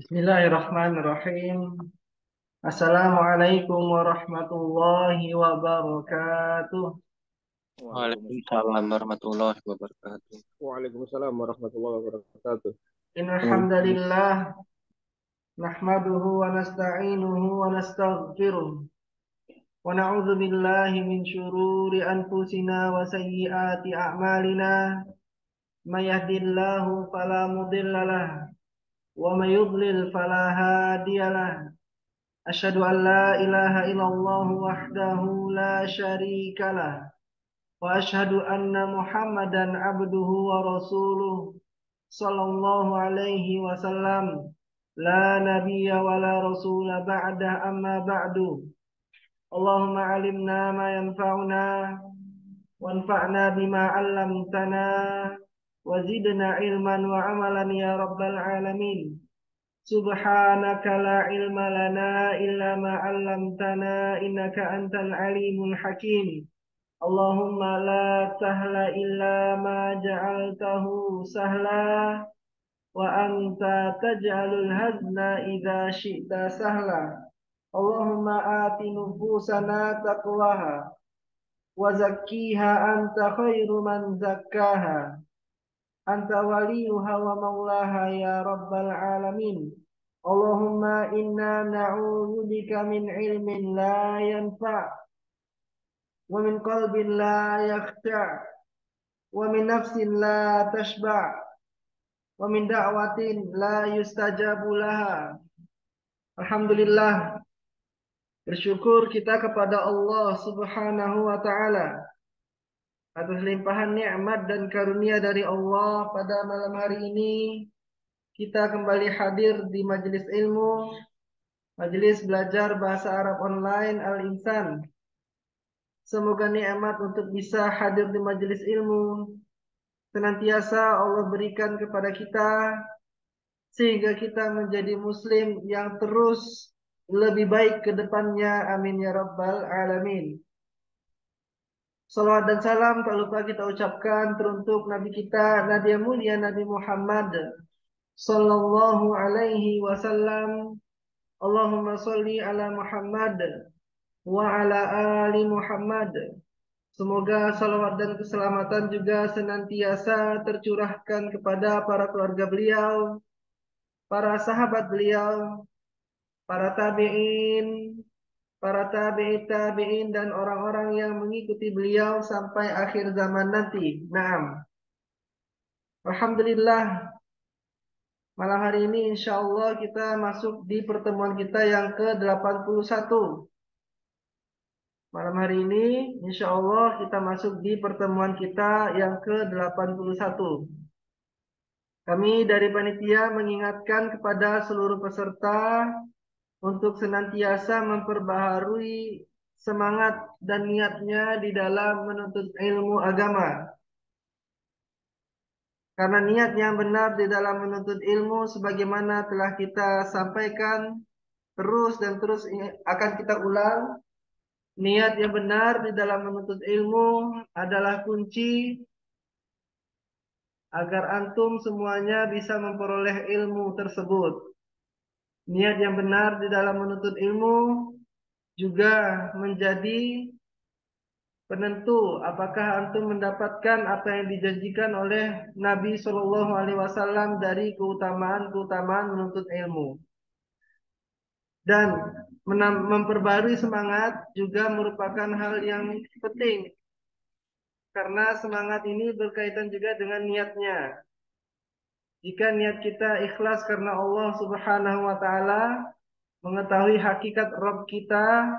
Bismillahirrahmanirrahim. Assalamualaikum warahmatullahi wabarakatuh. Waalaikumsalam. Waalaikumsalam warahmatullahi wabarakatuh. Waalaikumsalam warahmatullahi wabarakatuh. Innal hamdalillah nahmaduhu wa nasta'inuhu wa nastaghfiruh wa na'udzu billahi min syururi anfusina wa sayyiati a'malina. May yahdihillahu fala mudilla lahu wa may yudlil fala hadiya lahu. Asyhadu an la ilaha illallah wahdahu la syarika lahu wa asyhadu anna Muhammadan abduhu wa rasuluh sallallahu alaihi wasallam. La nabiyya wa la rasula ba'da, amma ba'du. Allahumma alimna ma yanfa'una wanfa'na bima 'allamtana wa zidna ilman wa amalan ya rabbal alamin. Subhanaka la ilma lana illa ma 'allamtana innaka antal alimul hakim. Allahumma la sahla illa ma ja'altahu sahla wa anta taj'alul hazna idza syi'ta sahla. Allahumma ati nufusana taqwaha wa zakkiha anta khairu man zakkaha. Anta waliyuha wa maulaha ya rabbal alamin. Allahumma inna na'udzubika min ilmin la yanfa' wa min qalbin la yakhsha' wa min nafsin la tashba' wa min da'watin la yustajabu laha. Alhamdulillah, bersyukur kita kepada Allah Subhanahu wa taala atas limpahan nikmat dan karunia dari Allah. Pada malam hari ini kita kembali hadir di majelis ilmu, majelis belajar bahasa Arab online Al-Insan. Semoga nikmat untuk bisa hadir di majelis ilmu senantiasa Allah berikan kepada kita, sehingga kita menjadi muslim yang terus lebih baik ke depannya. Amin ya rabbal alamin. Salawat dan salam tak lupa kita ucapkan teruntuk Nabi kita, Nabi yang mulia, Nabi Muhammad sallallahu alaihi wasallam. Allahumma salli ala Muhammad wa ala ali Muhammad. Semoga salawat dan keselamatan juga senantiasa tercurahkan kepada para keluarga beliau, para sahabat beliau, para tabi'in, para tabi'it tabi'in, dan orang-orang yang mengikuti beliau sampai akhir zaman nanti. Naam. Alhamdulillah, malam hari ini insya Allah kita masuk di pertemuan kita yang ke-81. Malam hari ini insya Allah kita masuk di pertemuan kita yang ke-81. Kami dari panitia mengingatkan kepada seluruh peserta untuk senantiasa memperbaharui semangat dan niatnya di dalam menuntut ilmu agama. Karena niat yang benar di dalam menuntut ilmu, sebagaimana telah kita sampaikan terus dan terus akan kita ulang, niat yang benar di dalam menuntut ilmu adalah kunci agar antum semuanya bisa memperoleh ilmu tersebut. Niat yang benar di dalam menuntut ilmu juga menjadi penentu apakah antum mendapatkan apa yang dijanjikan oleh Nabi Shallallahu Alaihi Wasallam dari keutamaan-keutamaan menuntut ilmu. Dan memperbarui semangat juga merupakan hal yang penting, karena semangat ini berkaitan juga dengan niatnya. Jika niat kita ikhlas karena Allah Subhanahu wa taala, mengetahui hakikat Rabb kita,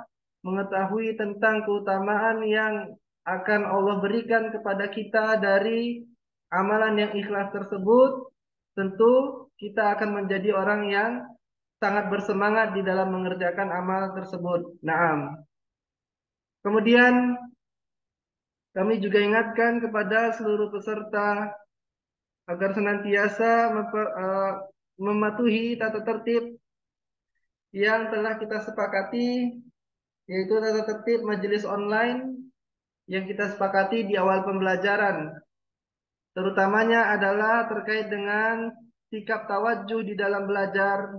mengetahui tentang keutamaan yang akan Allah berikan kepada kita dari amalan yang ikhlas tersebut, tentu kita akan menjadi orang yang sangat bersemangat di dalam mengerjakan amal tersebut. Naam. Kemudian kami juga ingatkan kepada seluruh peserta agar senantiasa mematuhi tata tertib yang telah kita sepakati, yaitu tata tertib majelis online yang kita sepakati di awal pembelajaran. Terutamanya adalah terkait dengan sikap tawadjuh di dalam belajar,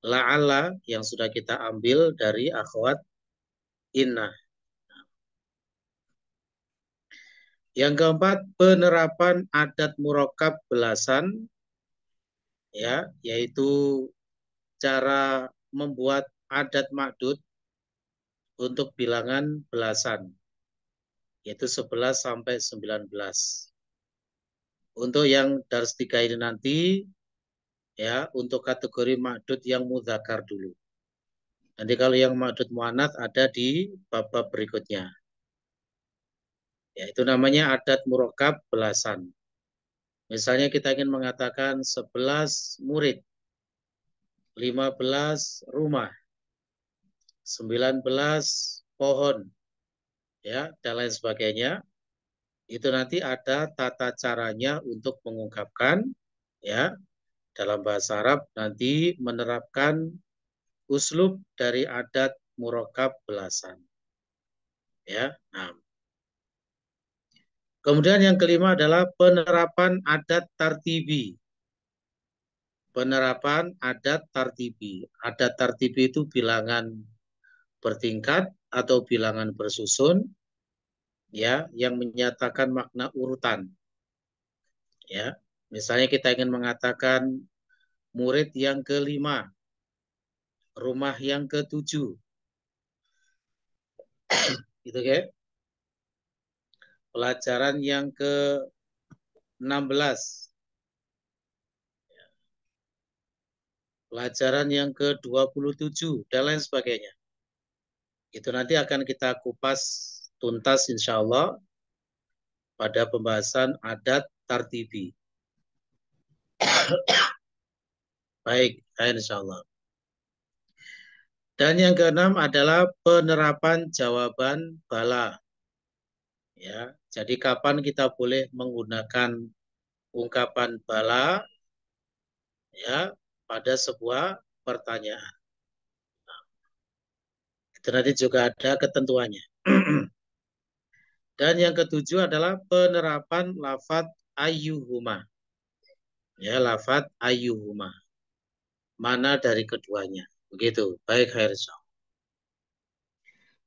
la'alla yang sudah kita ambil dari akhwat inna. Yang keempat, penerapan adat murakkab belasan, ya, yaitu cara membuat adat makdud untuk bilangan belasan, yaitu 11 sampai 19. Untuk yang dars 3 ini nanti, ya, untuk kategori makdud yang mudzakkar dulu. Nanti kalau yang makdud muannats ada di bab-bab berikutnya. Ya, itu namanya adat murakkab belasan. Misalnya kita ingin mengatakan 11 murid, 15 rumah, 19 pohon, ya, dan lain sebagainya. Itu nanti ada tata caranya untuk mengungkapkan, ya, dalam bahasa Arab nanti menerapkan uslub dari adat murakkab belasan. Ya, nah. Kemudian yang kelima adalah penerapan adat tartibi. Penerapan adat tartibi. Adat tartibi itu bilangan bertingkat atau bilangan bersusun, ya, yang menyatakan makna urutan. Ya, misalnya kita ingin mengatakan murid yang kelima, rumah yang ketujuh, gitu kan? Pelajaran yang ke-16, pelajaran yang ke-27, dan lain sebagainya. Itu nanti akan kita kupas tuntas insya Allah pada pembahasan adat tartibi. Baik, insya Allah. Dan yang keenam adalah penerapan jawaban bala. Ya, jadi kapan kita boleh menggunakan ungkapan bala, ya, pada sebuah pertanyaan. Itu nanti juga ada ketentuannya. Dan yang ketujuh adalah penerapan lafadz ayyuhuma. Ya, lafadz ayyuhuma. Mana dari keduanya. Begitu. Baik, Khairul.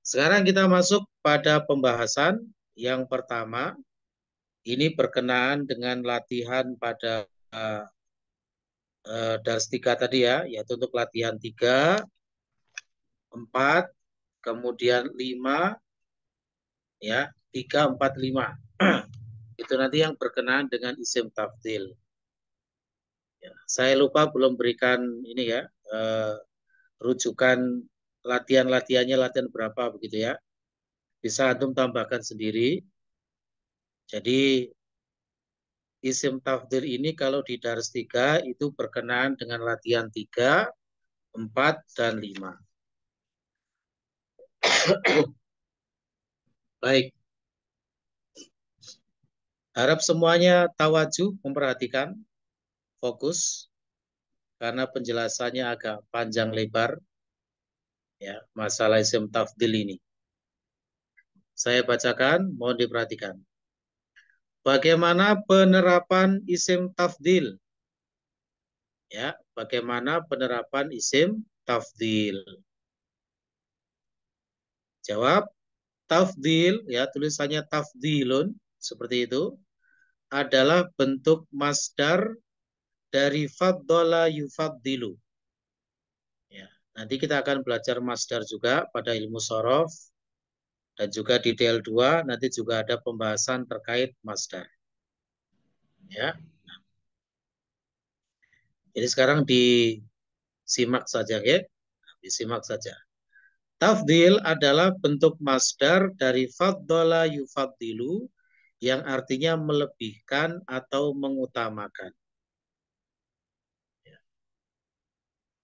Sekarang kita masuk pada pembahasan yang pertama. Ini berkenaan dengan latihan pada dars 3 tadi ya, yaitu untuk latihan 3, 4, kemudian 5, ya, 3, 4, 5. Itu nanti yang berkenaan dengan isim tafdil. Ya, saya lupa belum berikan ini ya, rujukan latihan-latihannya, latihan berapa begitu ya. Bisa antum tambahkan sendiri. Jadi isim tafdil ini kalau di dars 3 itu berkenaan dengan latihan 3, 4, dan 5. Baik. Harap semuanya tawajuh, memperhatikan, fokus, karena penjelasannya agak panjang lebar, ya, masalah isim tafdil ini. Saya bacakan, mohon diperhatikan. Bagaimana penerapan isim tafdil? Ya, bagaimana penerapan isim tafdil? Jawab, tafdil, ya, tulisannya tafdilun, seperti itu, adalah bentuk masdar dari faddola yufaddilu. Ya, nanti kita akan belajar masdar juga pada ilmu shorof, dan juga di DL2 nanti juga ada pembahasan terkait masdar. Ya. Jadi sekarang disimak saja, ya. Disimak saja. Tafdil adalah bentuk masdar dari faddola yufaddilu yang artinya melebihkan atau mengutamakan.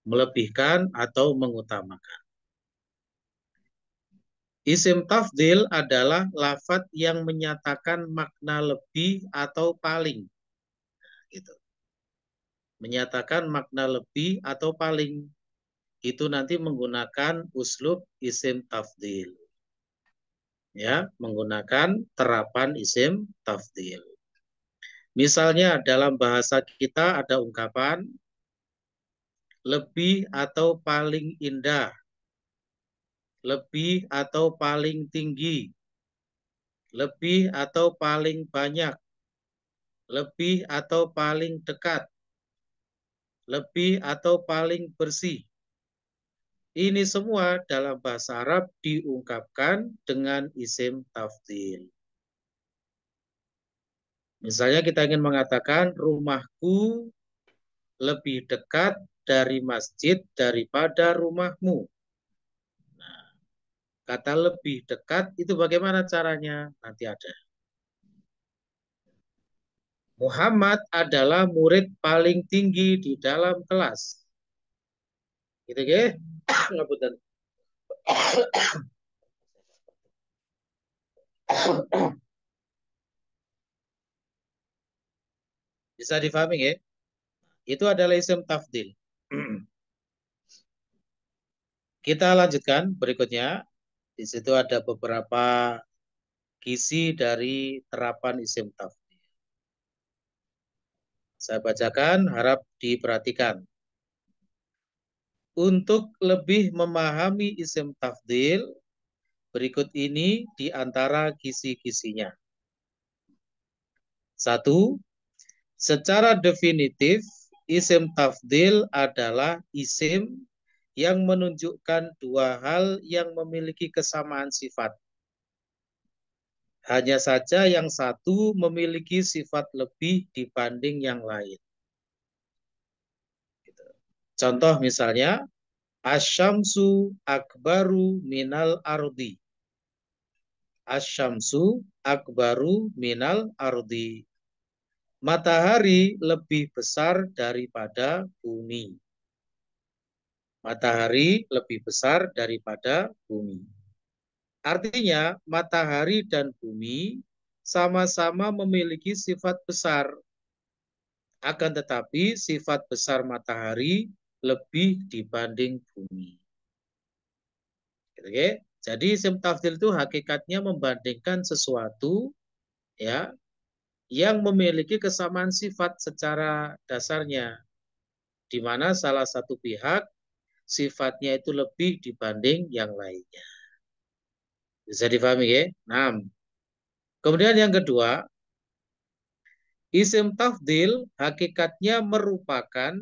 Melebihkan atau mengutamakan. Isim tafdil adalah lafadz yang menyatakan makna lebih atau paling. Gitu. Menyatakan makna lebih atau paling. Itu nanti menggunakan uslub isim tafdil. Ya, menggunakan terapan isim tafdil. Misalnya dalam bahasa kita ada ungkapan lebih atau paling indah, lebih atau paling tinggi, lebih atau paling banyak, lebih atau paling dekat, lebih atau paling bersih. Ini semua dalam bahasa Arab diungkapkan dengan isim tafdhil. Misalnya kita ingin mengatakan rumahku lebih dekat dari masjid daripada rumahmu. Nah, kata lebih dekat itu bagaimana caranya? Nanti ada. Muhammad adalah murid paling tinggi di dalam kelas. Gitu ya? Ngapunten. Bisa difahami ya? Itu adalah isim tafdil. Kita lanjutkan berikutnya. Di situ ada beberapa kisi dari terapan isim tafdil. Saya bacakan, harap diperhatikan. Untuk lebih memahami isim tafdil, berikut ini di antara kisi-kisinya. 1. Secara definitif, isim tafdil adalah isim yang menunjukkan dua hal yang memiliki kesamaan sifat. Hanya saja yang satu memiliki sifat lebih dibanding yang lain. Contoh misalnya, asyamsu akbaru minal ardi. Asyamsu akbaru minal ardi. Matahari lebih besar daripada bumi. Matahari lebih besar daripada bumi. Artinya, matahari dan bumi sama-sama memiliki sifat besar. Akan tetapi, sifat besar matahari lebih dibanding bumi. Oke? Jadi, isim tafdhil itu hakikatnya membandingkan sesuatu ya yang memiliki kesamaan sifat secara dasarnya, di mana salah satu pihak sifatnya itu lebih dibanding yang lainnya. Bisa difahami ya? 6. Kemudian yang kedua, isim tafdhil hakikatnya merupakan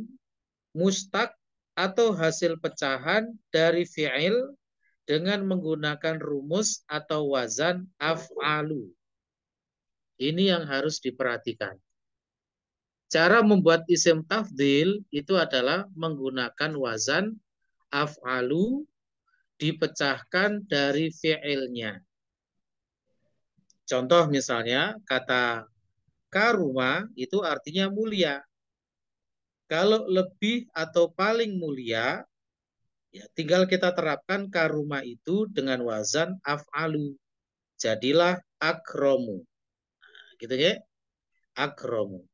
mustaq atau hasil pecahan dari fi'il dengan menggunakan rumus atau wazan af'alu. Ini yang harus diperhatikan. Cara membuat isim tafdhil itu adalah menggunakan wazan af'alu dipecahkan dari fi'ilnya. Contoh misalnya kata karuma itu artinya mulia. Kalau lebih atau paling mulia, ya tinggal kita terapkan karuma itu dengan wazan af'alu. Jadilah akromu. Nah, gitu ya, akromu.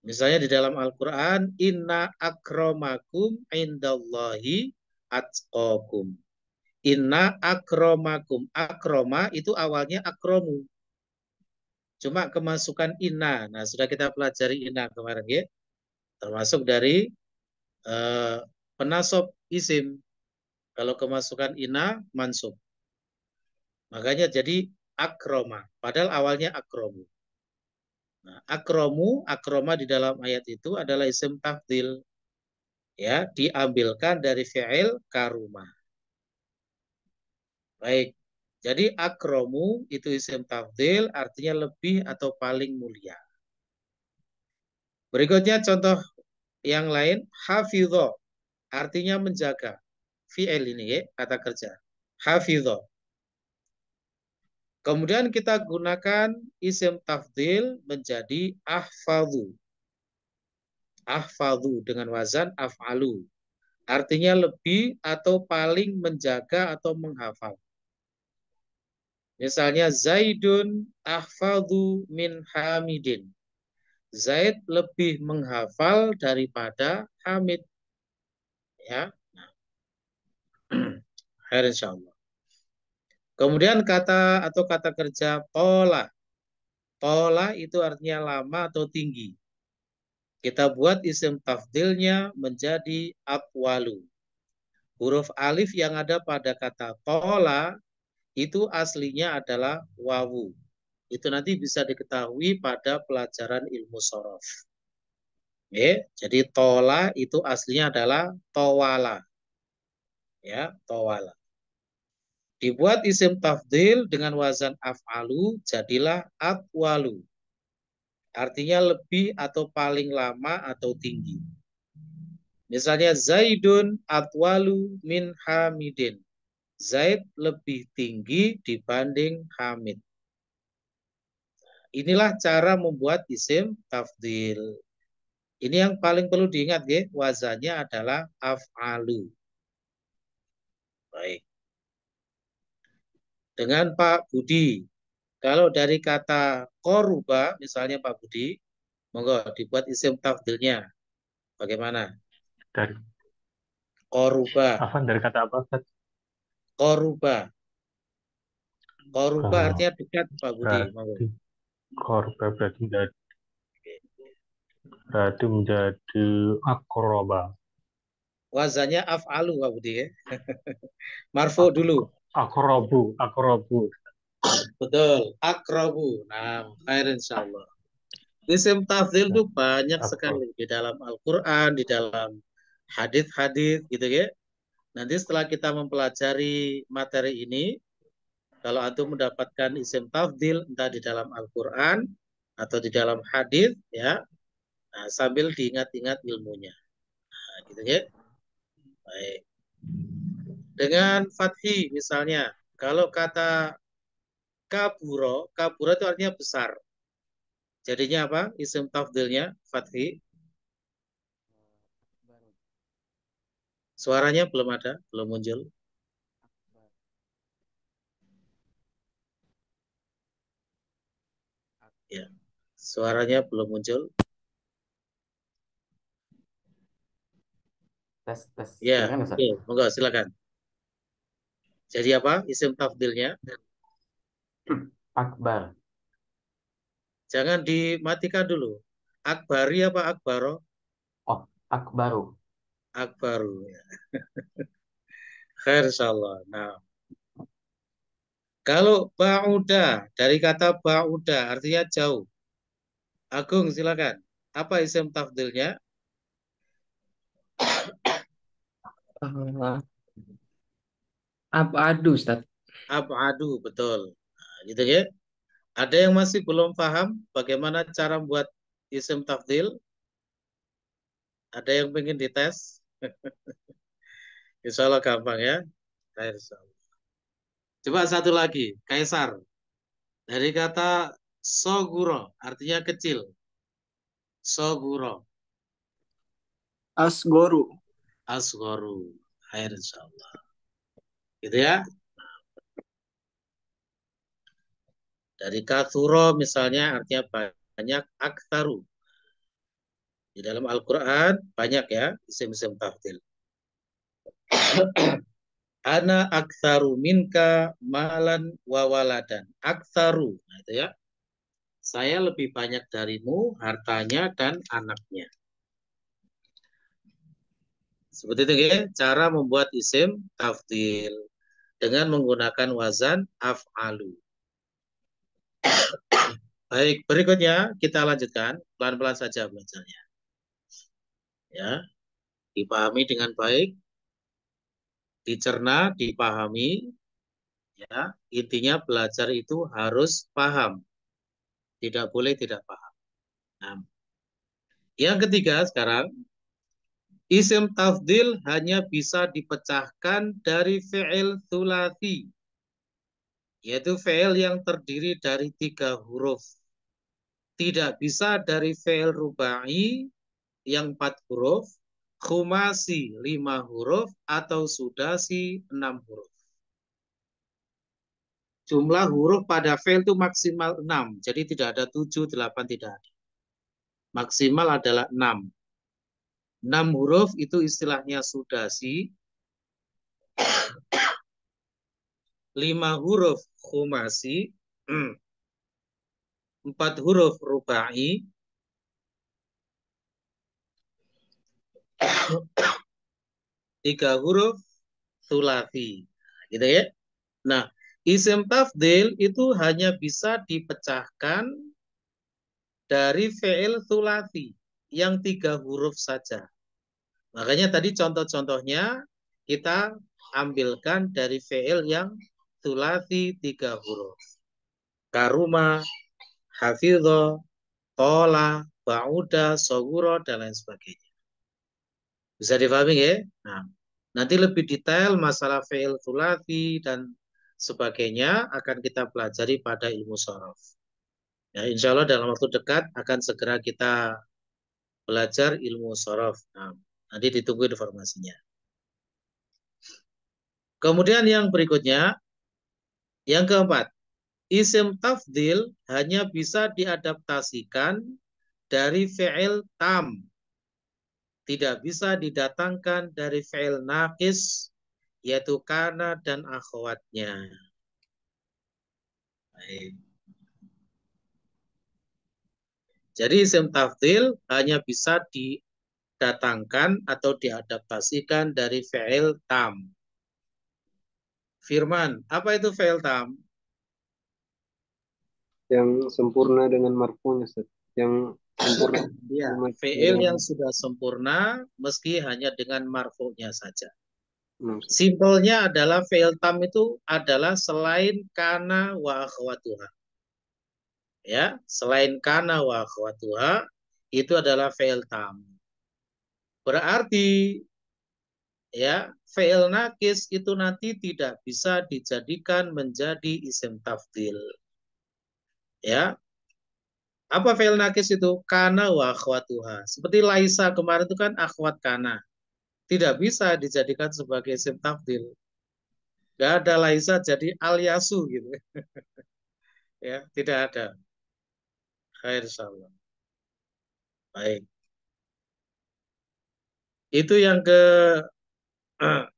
Misalnya di dalam Al-Quran, inna akromakum indallahi atqakum. Inna akromakum. Akroma itu awalnya akromu. Cuma kemasukan inna. Nah, sudah kita pelajari inna kemarin ya. Termasuk dari penasob isim. Kalau kemasukan inna, mansub. Makanya jadi akroma. Padahal awalnya akromu. Nah, akroma di dalam ayat itu adalah isim tafdhil. Ya, diambilkan dari fi'il karuma. Baik. Jadi akromu itu isim tafdhil artinya lebih atau paling mulia. Berikutnya contoh yang lain, hafidho artinya menjaga. Fi'il ini ya, kata kerja. Hafidho. Kemudian kita gunakan isim tafdhil menjadi ahfadhu. Ahfadhu dengan wazan af'alu. Artinya lebih atau paling menjaga atau menghafal. Misalnya Zaidun ahfadhu min Hamidin. Zaid lebih menghafal daripada Hamid. Ya. Nah, insyaallah. Kemudian kata atau kata kerja tola. Tola itu artinya lama atau tinggi. Kita buat isim tafdilnya menjadi aqwalu. Huruf alif yang ada pada kata tola itu aslinya adalah wawu. Itu nanti bisa diketahui pada pelajaran ilmu sorof. Oke, jadi tola itu aslinya adalah towala. Ya, towala. Dibuat isim tafdil dengan wazan af'alu, jadilah aqwalu. Artinya lebih atau paling lama atau tinggi. Misalnya Zaidun atwalu min Hamidin. Zaid lebih tinggi dibanding Hamid. Inilah cara membuat isim tafdil. Ini yang paling perlu diingat ya, wazannya adalah af'alu. Baik. Dengan Pak Budi, kalau dari kata koruba, misalnya Pak Budi, monggo dibuat isim tafdilnya. Bagaimana? Dari Koruba. apa? Dari kata apa, Ustaz? Koruba. Koruba Oh, artinya dekat, Pak Budi. Monggo. berarti korba berarti menjadi akroba. Wazannya af'alu, Pak Budi ya. Marfu dulu. Akrobu. Betul. Akrobu. Nah, khair insyaallah. Isim tafdil itu banyak Akrob. sekali di dalam Al-Quran, di dalam hadis-hadis gitu ya. Nanti setelah kita mempelajari materi ini, kalau antum mendapatkan isim tafdil entah di dalam Al-Quran atau di dalam hadis ya, nah, sambil diingat-ingat ilmunya. Nah, gitu ya. Baik. Dengan fathi misalnya, kalau kata kaburo itu artinya besar. Jadinya apa? Isim tafdilnya fathi. Suaranya belum ada, belum muncul. Ya. Suaranya belum muncul. Tes Ya, kedengeran Ustaz? oke, monggo silakan. Jadi apa? Isim tafdilnya. Akbar. Jangan dimatikan dulu. Akbari apa akbaro? Oh, akbaru. Akbaru. Ya. Khair insyaallah. Nah, kalau ba'uda, dari kata ba'uda artinya jauh. Agung silakan. Apa isim tafdilnya? Eh, Abadu, Ustaz. Abadu, betul. Nah, gitu ya. Ada yang masih belum paham bagaimana cara buat isim tafdil? Ada yang pengen dites? Insya Allah gampang ya. Khair insyaallah. Coba satu lagi, Kaisar. Dari kata soguro, artinya kecil. Soguro, Asgoru. asgoru. Khair insyaallah. Gitu ya. Dari kathuro misalnya artinya banyak, aktaru. Di dalam Al-Quran banyak ya isim-isim tafdil. Ana aktsaru minka malan wa waladan. Aktsaru. Nah, itu ya. Saya lebih banyak darimu hartanya dan anaknya. Seperti itu ya, cara membuat isim tafdil dengan menggunakan wazan af'alu. Baik, berikutnya kita lanjutkan pelan-pelan saja belajarnya. Ya, dipahami dengan baik, dicerna, dipahami. Ya, intinya belajar itu harus paham, tidak boleh tidak paham. Nah, yang ketiga sekarang, isim tafdil hanya bisa dipecahkan dari fi'il thulathi, yaitu fi'il yang terdiri dari 3 huruf. Tidak bisa dari fi'il rubai yang 4 huruf, khumasi 5 huruf, atau sudasi 6 huruf. Jumlah huruf pada fi'il itu maksimal 6, jadi tidak ada 7, 8, tidak ada. Maksimal adalah 6. 6 huruf itu istilahnya sudasi, 5 huruf khumasi, 4 huruf rubai, 3 huruf sulasi. Gitu ya. Nah, isim tafdil itu hanya bisa dipecahkan dari fi'il sulasi yang 3 huruf saja. Makanya tadi contoh-contohnya kita ambilkan dari fi'il yang sulasi 3 huruf. Karuma, hafidho, tola, ba'uda, soguro, dan lain sebagainya. Bisa dipahami ya? Nah, nanti lebih detail masalah fi'il sulasi dan sebagainya akan kita pelajari pada ilmu shorof. Ya, insya Allah dalam waktu dekat akan segera kita belajar ilmu shorof. Nah, nanti ditunggu informasinya. Kemudian yang berikutnya, yang keempat, isim tafdil hanya bisa diadaptasikan dari fi'il tam. Tidak bisa didatangkan dari fi'il naqis, yaitu kana dan akhwatnya. Baik. Jadi isim tafdil hanya bisa didatangkan atau diadaptasikan dari fi'il tam. Firman, apa itu fi'il tam? Yang sempurna dengan marfu'nya, Ustaz. Yang sempurna Ya, fi'il yang sudah sempurna meski hanya dengan marfu'nya saja. Simpelnya adalah fi'il tam itu adalah selain kana wa akhwatuha. Ya, selain kana wa akhwatuha itu adalah fi'il tam. Berarti ya, fi'il nakis itu nanti tidak bisa dijadikan menjadi isim tafdil. Ya. Apa fi'il nakis itu? Kana wa akhwatuha. Seperti Laisa kemarin itu kan akhwat kana. Tidak bisa dijadikan sebagai isim tafdil. Gak ada Laisa jadi aliasu gitu. Ya, tidak ada. Khair insyaallah. Baik. Itu yang ke 4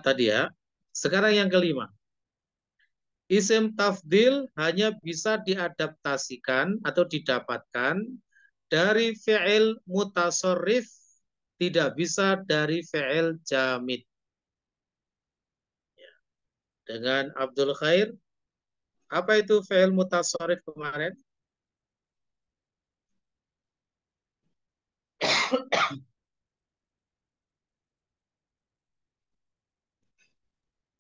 tadi ya. Sekarang yang kelima. Isim tafdil hanya bisa diadaptasikan atau didapatkan dari fi'il mutasorrif, tidak bisa dari fi'il jamid. Dengan Abdul Khair, apa itu fi'il mutasorrif kemarin?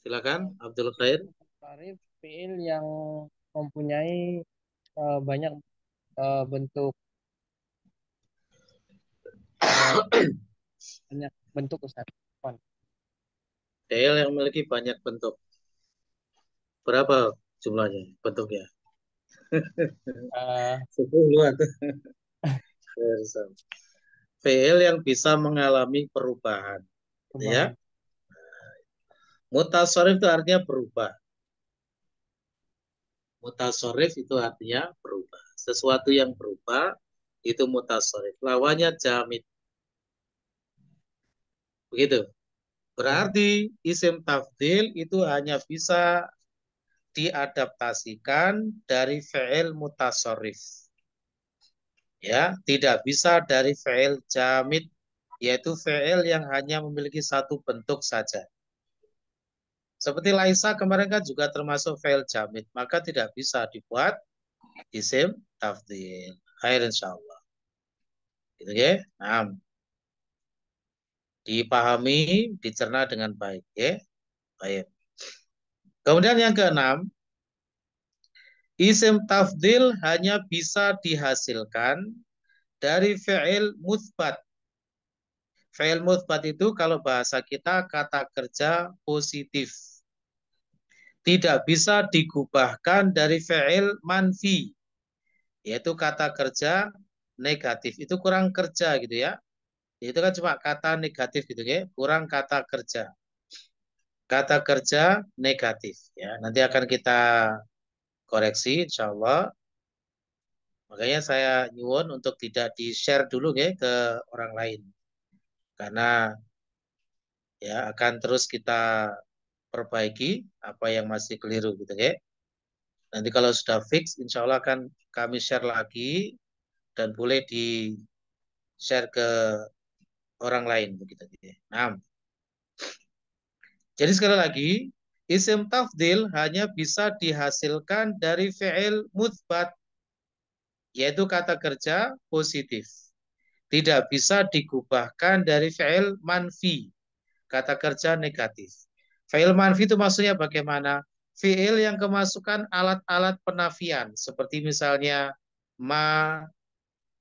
Silakan Abdul Khair. Tarif fiil yang mempunyai banyak bentuk banyak bentuk, Ustaz. Fi'il yang memiliki banyak bentuk. Berapa jumlahnya bentuknya? 10 atau fi'il yang bisa mengalami perubahan. Ya. Mutasorif itu artinya berubah. Mutasorif itu artinya berubah. Sesuatu yang berubah itu mutasorif. Lawannya jamid. Begitu. Berarti isim tafdil itu hanya bisa diadaptasikan dari fi'il mutasorif. Ya, tidak bisa dari fi'il jamid, yaitu fi'il yang hanya memiliki satu bentuk saja. Seperti Laisa kemarin kan juga termasuk fi'il jamid, maka tidak bisa dibuat isim tafdil. Khair insyaallah. Gitu ya. Nah, dipahami, dicerna dengan baik ya. Baik. Kemudian yang keenam, isim tafdil hanya bisa dihasilkan dari fi'il mutsbat. Fi'il mutsbat itu kalau bahasa kita kata kerja positif. Tidak bisa digubahkan dari fi'il manfi, yaitu kata kerja negatif. Itu kurang kerja gitu ya. Itu kan cuma kata negatif gitu ya, kurang kata kerja. Kata kerja negatif ya. Nanti akan kita koreksi insya Allah. Makanya saya nyuwun untuk tidak di-share dulu ya ke orang lain. Karena ya akan terus kita perbaiki apa yang masih keliru gitu ya. Nanti kalau sudah fix insya Allah akan kami share lagi dan boleh share ke orang lain begitu. Nah, jadi sekali lagi, isim tafdil hanya bisa dihasilkan dari fi'il muthbat, yaitu kata kerja positif. Tidak bisa digubahkan dari fi'il manfi, kata kerja negatif. Fi'il manfi itu maksudnya bagaimana? Fi'il yang kemasukan alat-alat penafian, seperti misalnya ma,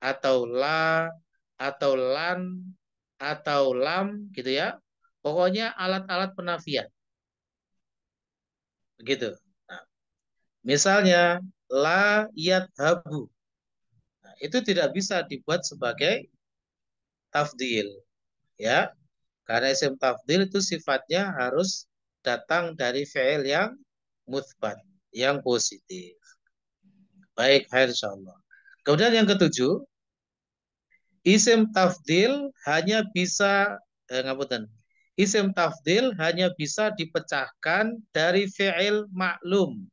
atau la, atau lan, atau lam, gitu ya. Pokoknya alat-alat penafian. Begitu. Nah, misalnya la yadhabu. Nah, itu tidak bisa dibuat sebagai tafdil, ya. Karena isim tafdil itu sifatnya harus datang dari fi'il yang muthbat, yang positif. Baik, insyaallah. Kemudian yang ketujuh, isim tafdil hanya bisa ngapunten. Isim tafdil hanya bisa dipecahkan dari fi'il maklum,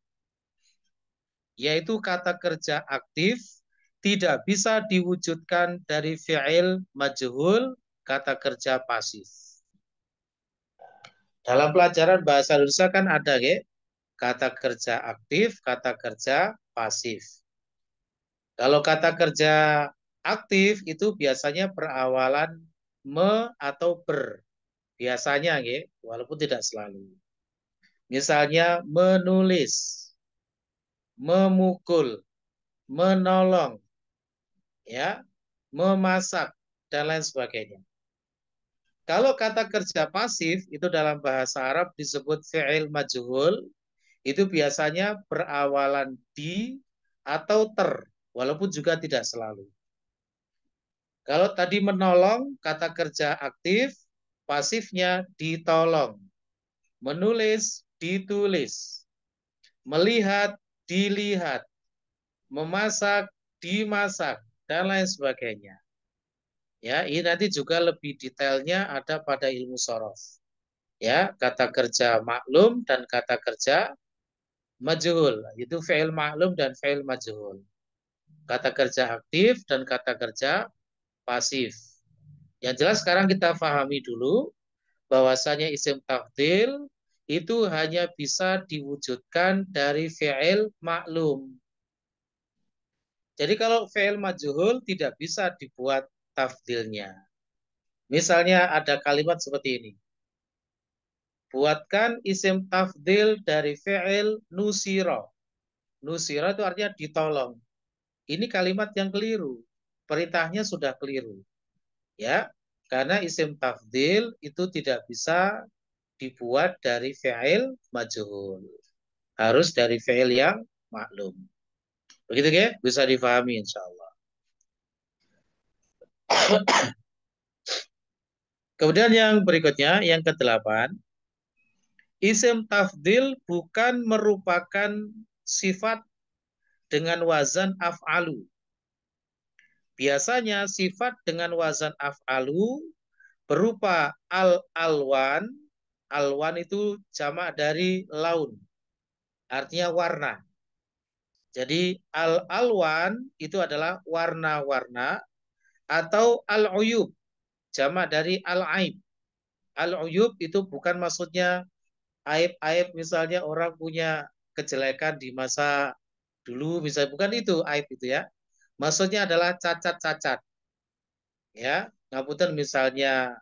yaitu kata kerja aktif, tidak bisa diwujudkan dari fi'il majhul, kata kerja pasif. Dalam pelajaran bahasa Indonesia kan ada kata kerja aktif, kata kerja pasif. Kalau kata kerja aktif itu biasanya perawalan me atau ber. Biasanya walaupun tidak selalu. Misalnya menulis, memukul, menolong, ya, memasak, dan lain sebagainya. Kalau kata kerja pasif itu dalam bahasa Arab disebut fi'il majhul, itu biasanya berawalan di atau ter, walaupun juga tidak selalu. Kalau tadi menolong, kata kerja aktif, pasifnya ditolong. Menulis, ditulis. Melihat, dilihat. Memasak, dimasak, dan lain sebagainya. Ya, ini nanti juga lebih detailnya ada pada ilmu shorof. Ya, kata kerja maklum dan kata kerja majhul. Itu fi'il maklum dan fi'il majhul. Kata kerja aktif dan kata kerja pasif. Yang jelas sekarang kita pahami dulu bahwasanya isim tafdil itu hanya bisa diwujudkan dari fi'il maklum. Jadi kalau fi'il majhul tidak bisa dibuat tafdilnya. Misalnya ada kalimat seperti ini. Buatkan isim tafdil dari fi'il nusiro. Nusiro itu artinya ditolong. Ini kalimat yang keliru. Perintahnya sudah keliru. Ya, karena isim tafdil itu tidak bisa dibuat dari fi'il majhul. Harus dari fi'il yang maklum. Begitu ya? Bisa difahami insyaallah. Kemudian yang berikutnya, yang ke-8, isim tafdil bukan merupakan sifat dengan wazan af'alu. Biasanya sifat dengan wazan af'alu berupa al-alwan. Alwan itu jamak dari laun. Artinya warna. Jadi al-alwan itu adalah warna-warna atau al-uyub. Jamak dari al-aib. Al-uyub itu bukan maksudnya aib-aib, misalnya orang punya kejelekan di masa dulu, misalnya bukan itu aib itu ya. Maksudnya adalah cacat-cacat. Ya, ngapunten misalnya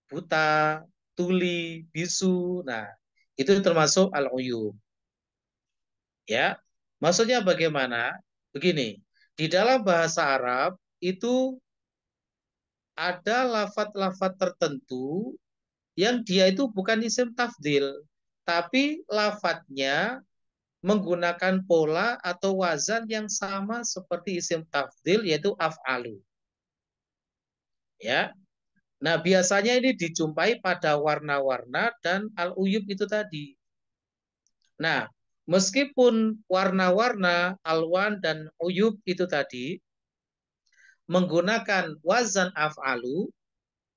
buta, tuli, bisu. Nah, itu termasuk al-uyub. Ya. Maksudnya bagaimana? Begini, di dalam bahasa Arab itu ada lafat-lafat tertentu yang dia itu bukan isim tafdil, tapi lafadznya menggunakan pola atau wazan yang sama seperti isim tafdil, yaitu af'alu. Ya. Nah, biasanya ini dijumpai pada warna-warna dan al-uyub itu tadi. Nah, meskipun warna-warna, alwan dan uyub itu tadi menggunakan wazan af'alu,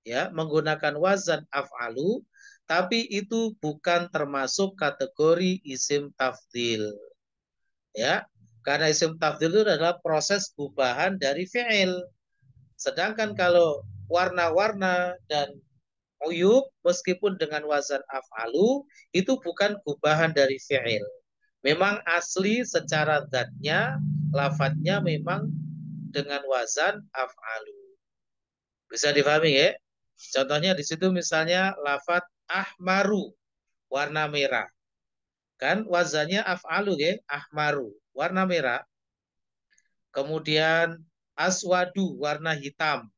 ya, menggunakan wazan af'alu, tapi itu bukan termasuk kategori isim tafdil. Ya, karena isim tafdil itu adalah proses perubahan dari fi'il. Sedangkan kalau warna-warna dan uyub meskipun dengan wazan af'alu itu bukan gubahan dari fi'il. Memang asli secara zatnya, lafadznya memang dengan wazan af'alu. Bisa difahami ya? Contohnya di situ misalnya lafadz ahmaru, warna merah. Kan wazannya af'alu ya, ahmaru, warna merah. Kemudian aswadu, warna hitam.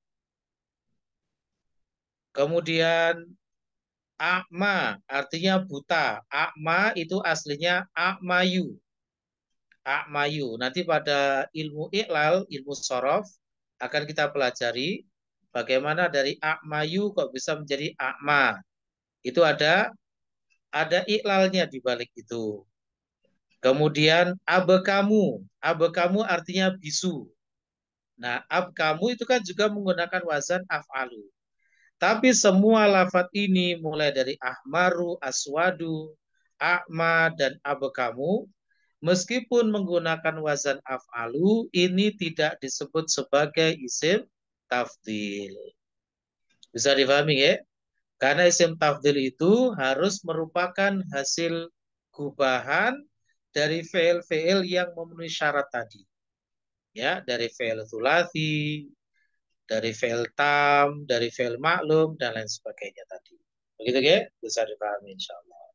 Kemudian a'ma, artinya buta. A'ma itu aslinya a'mayu. A'mayu. Nanti pada ilmu iklal, ilmu sorof, akan kita pelajari bagaimana dari a'mayu kok bisa menjadi a'ma. Itu ada iklalnya di balik itu. Kemudian abekamu. Abekamu artinya bisu. Nah, abkamu itu kan juga menggunakan wazan af'alu. Tapi semua lafadz ini mulai dari ahmaru, aswadu, a'ma, dan abekamu, meskipun menggunakan wazan af'alu, ini tidak disebut sebagai isim tafdil. Bisa difahami ya? Karena isim tafdil itu harus merupakan hasil gubahan dari fi'il-fi'il yang memenuhi syarat tadi. Ya, dari fi'il tsulatsi, dari fi'il tam, dari fi'il maklum, dan lain sebagainya tadi. Begitu ya? Bisa dipahami insyaallah.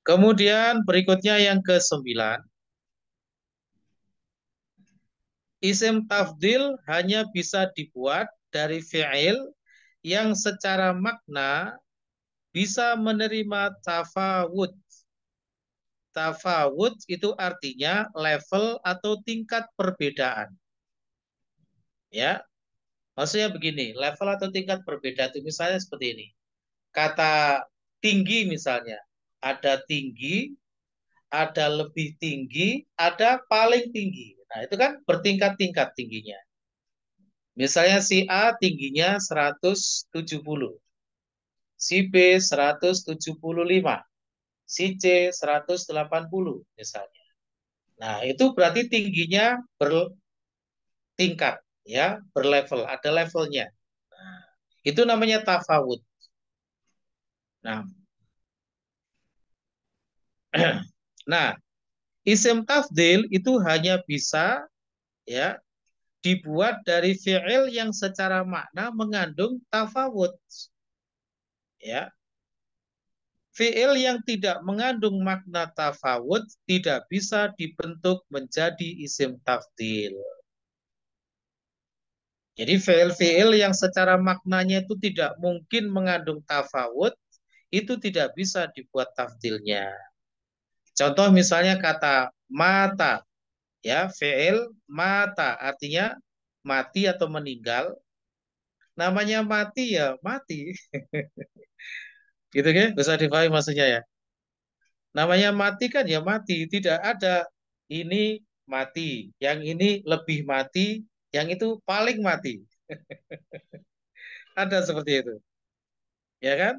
Kemudian berikutnya yang ke-9. Isim tafdil hanya bisa dibuat dari fi'il yang secara makna bisa menerima tafawud. Tafawud itu artinya level atau tingkat perbedaan. Ya, maksudnya begini, level atau tingkat perbedaan itu misalnya seperti ini. Kata tinggi misalnya, ada tinggi, ada lebih tinggi, ada paling tinggi. Nah, itu kan bertingkat-tingkat tingginya. Misalnya si A tingginya 170, si B 175, si C 180 misalnya. Nah, itu berarti tingginya bertingkat, ya, berlevel, ada levelnya. Nah, itu namanya tafawud. Nah, nah, isim tafdil itu hanya bisa ya dibuat dari fi'il yang secara makna mengandung tafawud. Ya. Fi'il yang tidak mengandung makna tafawud tidak bisa dibentuk menjadi isim tafdil. Jadi fi'il-fi'il yang secara maknanya itu tidak mungkin mengandung tafawud itu tidak bisa dibuat tafdilnya. Contoh misalnya kata mata, ya, fi'il mata artinya mati atau meninggal. Namanya mati ya mati. Gitu kan? Bisa dipahami maksudnya ya. Namanya mati kan ya mati, tidak ada ini mati, yang ini lebih mati, yang itu paling mati. Ada seperti itu. Ya kan?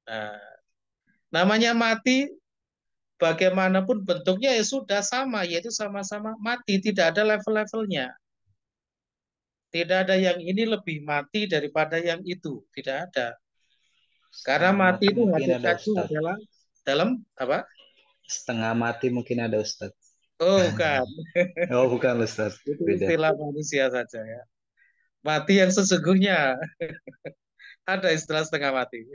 Nah, namanya mati bagaimanapun bentuknya ya sudah sama, yaitu sama-sama mati, tidak ada level-levelnya. Tidak ada yang ini lebih mati daripada yang itu, tidak ada. Karena Setengah mati mati itu mungkin ada hakikatnya Ustadz. adalah dalam apa? Setengah mati mungkin ada Ustadz. Oh, bukan. Oh bukan Ustadz, Itu beda. istilah manusia saja ya. Mati yang sesungguhnya ada istilah setengah mati.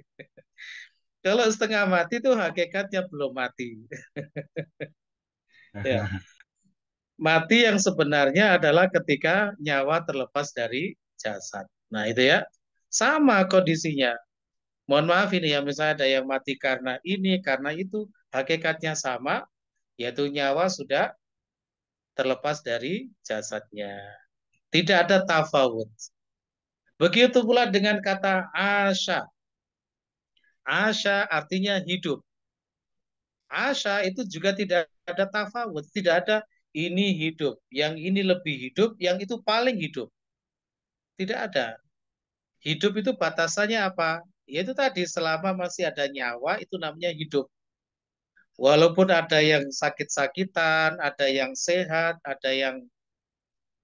Kalau setengah mati itu hakikatnya belum mati. Ya. Mati yang sebenarnya adalah ketika nyawa terlepas dari jasad. Nah, itu ya. Sama kondisinya. Mohon maaf ini ya, misalnya ada yang mati karena ini, karena itu, hakikatnya sama, yaitu nyawa sudah terlepas dari jasadnya. Tidak ada tafawud. Begitu pula dengan kata asya. Asya artinya hidup. Asya itu juga tidak ada tafawud, tidak ada ini hidup, yang ini lebih hidup, yang itu paling hidup. Tidak ada. Hidup itu batasannya apa? Yaitu tadi selama masih ada nyawa itu namanya hidup. Walaupun ada yang sakit-sakitan, ada yang sehat, ada yang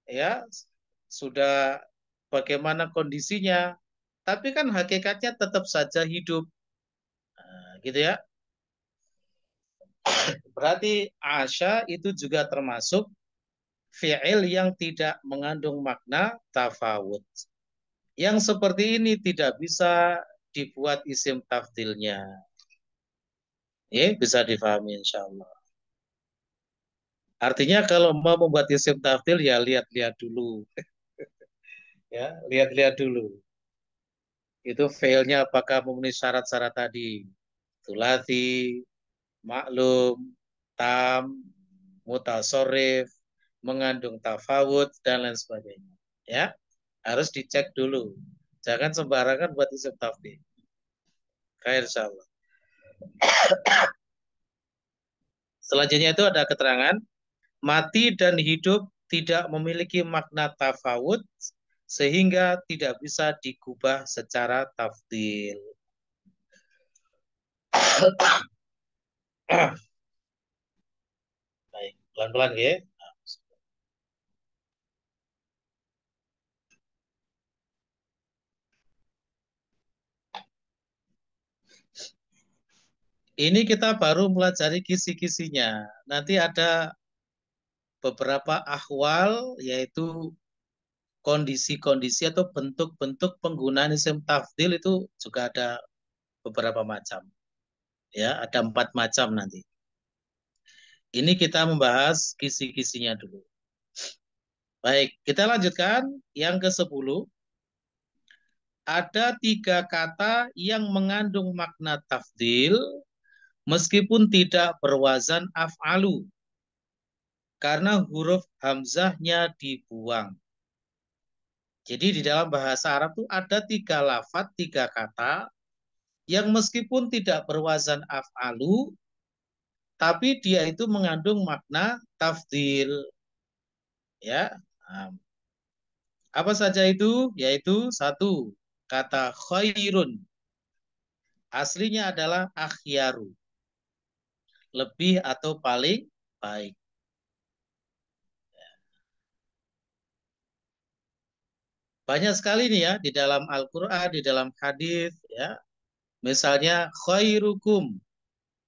ya sudah bagaimana kondisinya, tapi kan hakikatnya tetap saja hidup. Nah, gitu ya. Berarti asya itu juga termasuk fi'il yang tidak mengandung makna tafawud. Yang seperti ini tidak bisa dibuat isim tafdilnya. Bisa difahami insya Allah. Artinya kalau mau membuat isim tafdil ya lihat-lihat dulu. Ya, lihat-lihat dulu. Itu failnya apakah memenuhi syarat-syarat tadi. Tulati, maklum, tam, mutasorif, mengandung tafawud, dan lain sebagainya. Ya, harus dicek dulu. Jangan sembarangan buat isim tafdil. Khair insyaallah. Selanjutnya itu ada keterangan mati dan hidup tidak memiliki makna tafawud sehingga tidak bisa digubah secara tafdil. Baik, pelan-pelan ya. Ini kita baru pelajari kisi-kisinya. Nanti ada beberapa ahwal, yaitu kondisi-kondisi atau bentuk-bentuk penggunaan isim tafdil itu juga ada beberapa macam. Ya, ada 4 macam nanti. Ini kita membahas kisi-kisinya dulu. Baik, kita lanjutkan yang ke-10. Ada 3 kata yang mengandung makna tafdil meskipun tidak berwazan af'alu karena huruf hamzahnya dibuang. Jadi di dalam bahasa Arab itu ada 3 lafadz, 3 kata yang meskipun tidak berwazan af'alu tapi dia itu mengandung makna tafdil. Ya. Apa saja itu? Yaitu 1, kata khairun. Aslinya adalah akhyaru. Lebih atau paling baik. Banyak sekali nih ya di dalam Al-Qur'an, di dalam hadis ya. Misalnya khairukum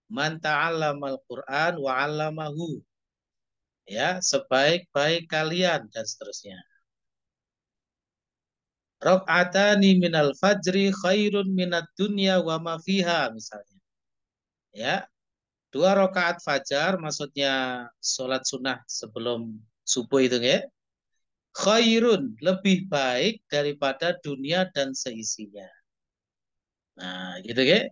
man ta'allamal Qur'an wa 'allamahu. Ya, sebaik-baik kalian dan seterusnya. Raq'atani minal fajri khairun minad dunya wa ma fiha misalnya. Ya. 2 rakaat fajar maksudnya sholat sunnah sebelum subuh itu ya. Khairun lebih baik daripada dunia dan seisinya. Nah, gitu ya.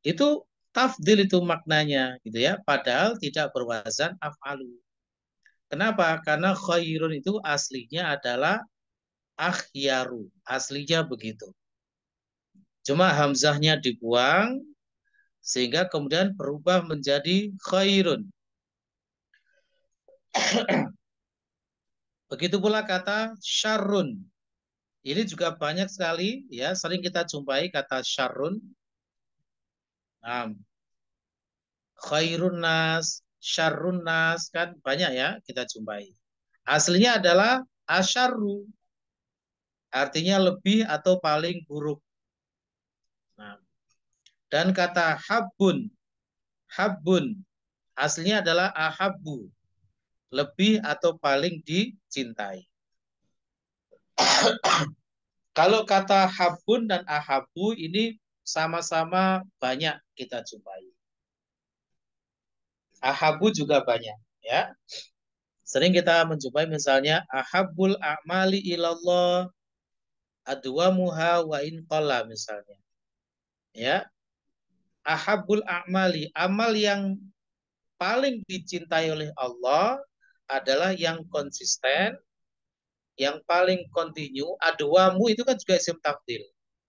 Itu tafdil itu maknanya gitu ya, padahal tidak berwazan af'alu. Kenapa? Karena khairun itu aslinya adalah akhyaru, aslinya begitu. Cuma hamzahnya dibuang sehingga kemudian berubah menjadi khairun. Begitu pula kata syarrun. Ini juga banyak sekali ya, sering kita jumpai kata syarrun. Nah, khairun nas, syarrun nas kan banyak ya kita jumpai. Aslinya adalah asyarru. Artinya lebih atau paling buruk. Nah, dan kata habbun. Habbun aslinya adalah ahabbu. Lebih atau paling dicintai. Kalau kata habbun dan ahabbu ini sama-sama banyak kita jumpai. Ahabbu juga banyak ya. Sering kita menjumpai misalnya ahabbul a'mali ilallah adwamuha wa in qalla misalnya. Ya. Ahabbul a'mali, amal yang paling dicintai oleh Allah adalah yang konsisten, yang paling kontinu. Adwamu itu kan juga isim tafdil.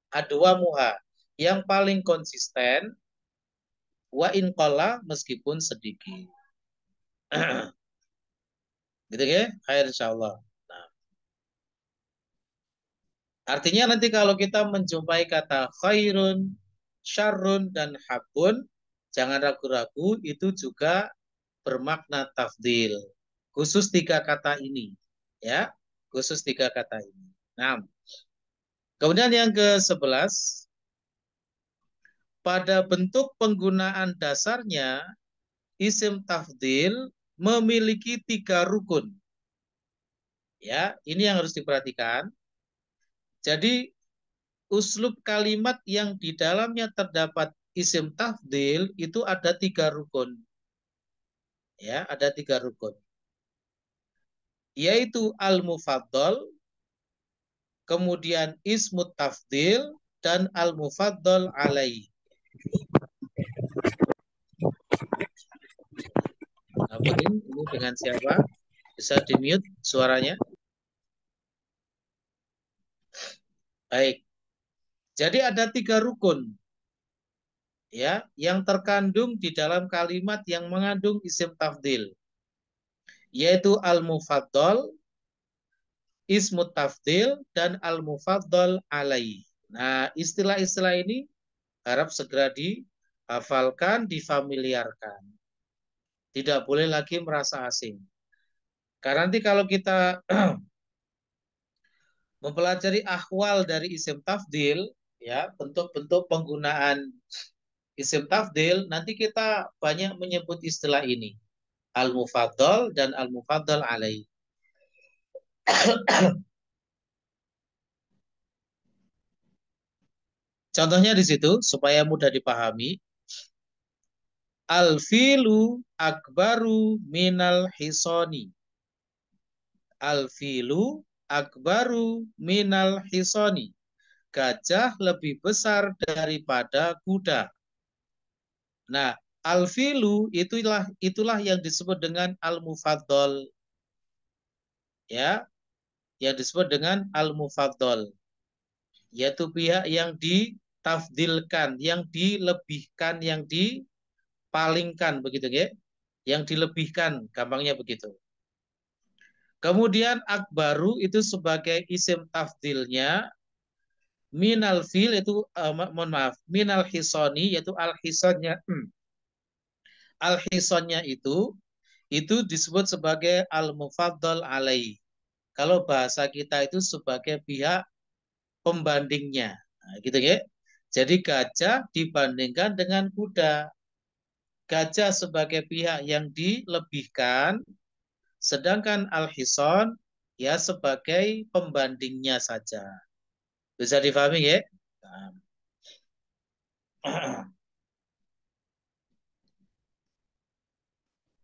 Adwamuha, yang paling konsisten, wa in qalla meskipun sedikit. Gitu ya, khair insyaallah. Nah, artinya nanti kalau kita menjumpai kata khairun, syarrun dan habbun, jangan ragu-ragu itu juga bermakna tafdil. Khusus 3 kata ini, ya. Khusus 3 kata ini. Nah, kemudian yang ke-11, pada bentuk penggunaan dasarnya, isim tafdil memiliki 3 rukun. Ya, ini yang harus diperhatikan. Jadi, uslub kalimat yang di dalamnya terdapat isim tafdil itu ada 3 rukun. Ya, ada 3 rukun. Yaitu al-mufaddal, kemudian ismut tafdil, dan al-mufaddal alaih. Ngapain ini dengan siapa? Bisa di-mute suaranya? Baik. Jadi ada 3 rukun ya yang terkandung di dalam kalimat yang mengandung isim tafdil, yaitu al-mufaddal, ismut tafdil, dan al-mufaddal alaih. Nah, istilah-istilah ini harap segera dihafalkan, difamiliarkan. Tidak boleh lagi merasa asing. Karena nanti kalau kita mempelajari ahwal dari isim tafdil, ya, bentuk-bentuk penggunaan isim tafdil, nanti kita banyak menyebut istilah ini. Al-mufaddal dan al-mufaddal alaih. Contohnya di situ supaya mudah dipahami. Al-filu akbaru minal hisoni. Al-filu akbaru minal hisoni. Gajah lebih besar daripada kuda. Nah, al-filu itulah yang disebut dengan al-mufaddal. Ya, yang disebut dengan al-mufaddal. Yaitu pihak yang ditafdilkan, yang dilebihkan, yang dipalingkan, begitu ya? Yang dilebihkan, gampangnya begitu. Kemudian akbaru itu sebagai isim tafdilnya, minal fil itu mohon maaf, minal hisoni yaitu al-hisonnya al-hisonnya itu disebut sebagai al-mufaddal alaih. Kalau bahasa kita itu sebagai pihak pembandingnya. Nah, gitu ya. Jadi gajah dibandingkan dengan kuda. Gajah sebagai pihak yang dilebihkan, sedangkan al-hison ya sebagai pembandingnya saja. Bisa difahami ya? Nah.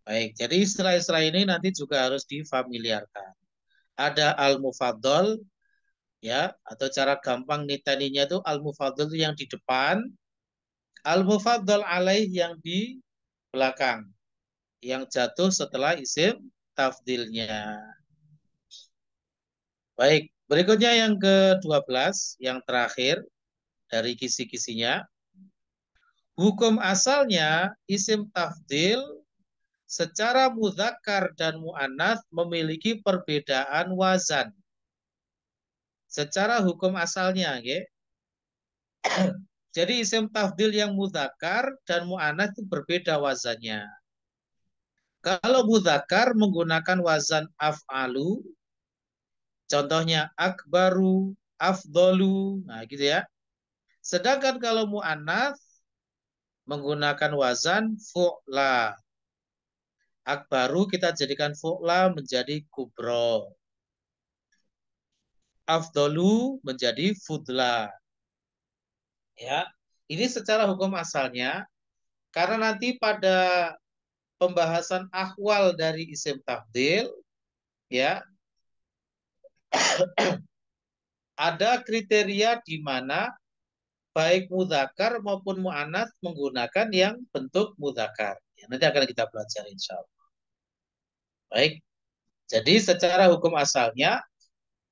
Baik, jadi istilah-istilah ini nanti juga harus difamiliarkan. Ada al-mufaddal ya, atau cara gampang nitaninya itu al-mufaddal yang di depan, al-mufaddal alaih yang di belakang, yang jatuh setelah isim tafdilnya. Baik, berikutnya yang ke-12, yang terakhir dari kisi-kisinya. Hukum asalnya isim tafdil secara mudzakkar dan mu'annats memiliki perbedaan wazan. Secara hukum asalnya, okay? Jadi isim tafdil yang mudzakkar dan mu'annats itu berbeda wazannya. Kalau mudzakkar menggunakan wazan af'alu, contohnya akbaru, afdolu, nah gitu ya. Sedangkan kalau mu'annats menggunakan wazan fu'la. Akbaru kita jadikan fu'la menjadi kubro. Afdolu menjadi fudla. Ya, ini secara hukum asalnya, karena nanti pada pembahasan ahwal dari isim tafdil, ya, ada kriteria di mana baik mudzakkar maupun mu'annats menggunakan yang bentuk mudzakkar. Ya, nanti akan kita pelajari insya Allah. Baik, jadi secara hukum asalnya,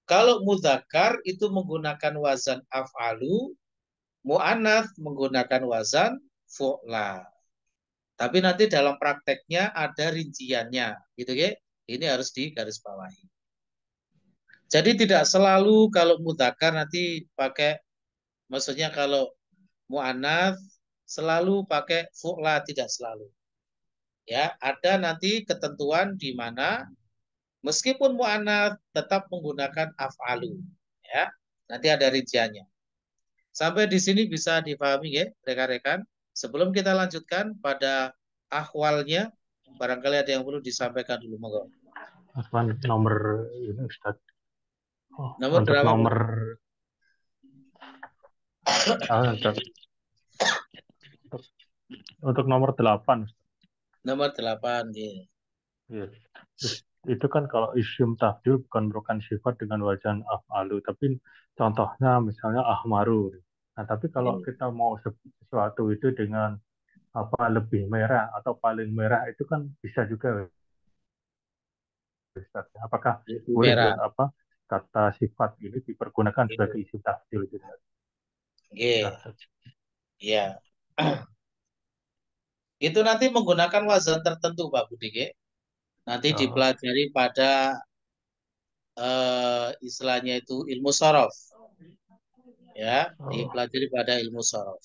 kalau mudzakkar itu menggunakan wazan af'alu, mu'annats menggunakan wazan fu'la. Tapi nanti dalam prakteknya ada rinciannya, gitu ya. Ini harus digarisbawahi. Jadi tidak selalu kalau mudzakkar nanti pakai, maksudnya kalau mu'annats selalu pakai fu'la, tidak selalu. Ya, ada nanti ketentuan di mana Meskipun mu'anats tetap menggunakan af'alu. Ya, nanti ada rinciannya. Sampai di sini bisa dipahami ya, rekan-rekan. Sebelum kita lanjutkan pada ahwalnya, barangkali ada yang perlu disampaikan dulu, monggo. Afwan, nomor ini Ustaz. Oh, Nomor untuk berapa, Bu? nomor untuk, untuk nomor 8 Ustaz. Nomor 8, ya. Iya. Itu kan kalau isim tafdil bukan merupakan sifat dengan wajan af'alu, tapi contohnya misalnya ahmaru. Nah, tapi kalau kita mau sesuatu itu dengan apa lebih merah atau paling merah itu kan bisa juga Ustaz. Apakah boleh Merah. apa kata sifat ini dipergunakan sebagai isim tafdil gitu? Oke. Ya. Itu nanti menggunakan wazan tertentu, Pak Budi. Nanti dipelajari pada istilahnya itu ilmu sorof. Ya, dipelajari pada ilmu sorof.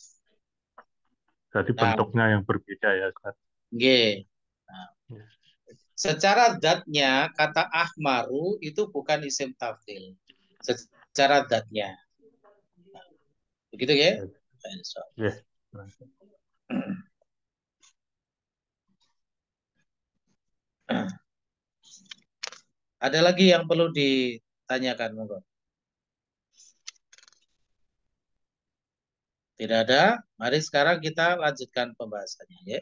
Jadi bentuknya yang berbeda ya, Ustaz. Nah, secara zatnya kata ahmaru itu bukan isim tafdil. Secara zatnya. Begitu ya? Yes. Ada lagi yang perlu ditanyakan, monggo. Tidak ada. Mari sekarang kita lanjutkan pembahasannya ya.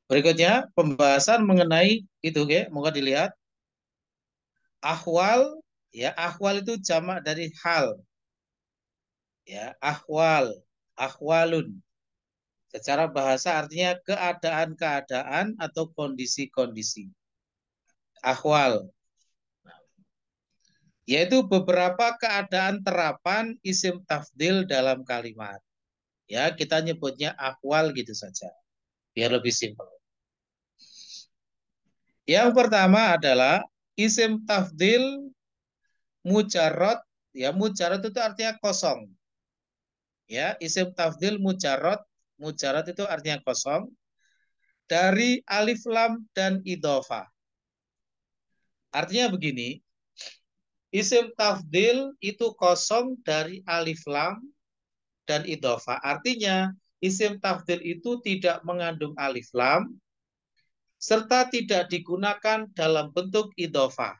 Berikutnya pembahasan mengenai itu ya, moga dilihat. Ahwal, ya ahwal itu jamak dari hal. Ya, ahwal, ahwalun. Secara bahasa artinya keadaan-keadaan atau kondisi-kondisi. Ahwal. Yaitu beberapa keadaan terapan isim tafdil dalam kalimat. Ya, kita nyebutnya ahwal gitu saja. Biar lebih simpel. Yang pertama adalah isim tafdil mujarrad. Ya, mujarrad itu artinya kosong. Ya, isim tafdil mujarrad. Mujarrad itu artinya kosong. Dari alif lam dan idhofah. Artinya begini. Isim tafdil itu kosong dari alif lam dan idhofah. Artinya isim tafdil itu tidak mengandung alif lam serta tidak digunakan dalam bentuk idhofah.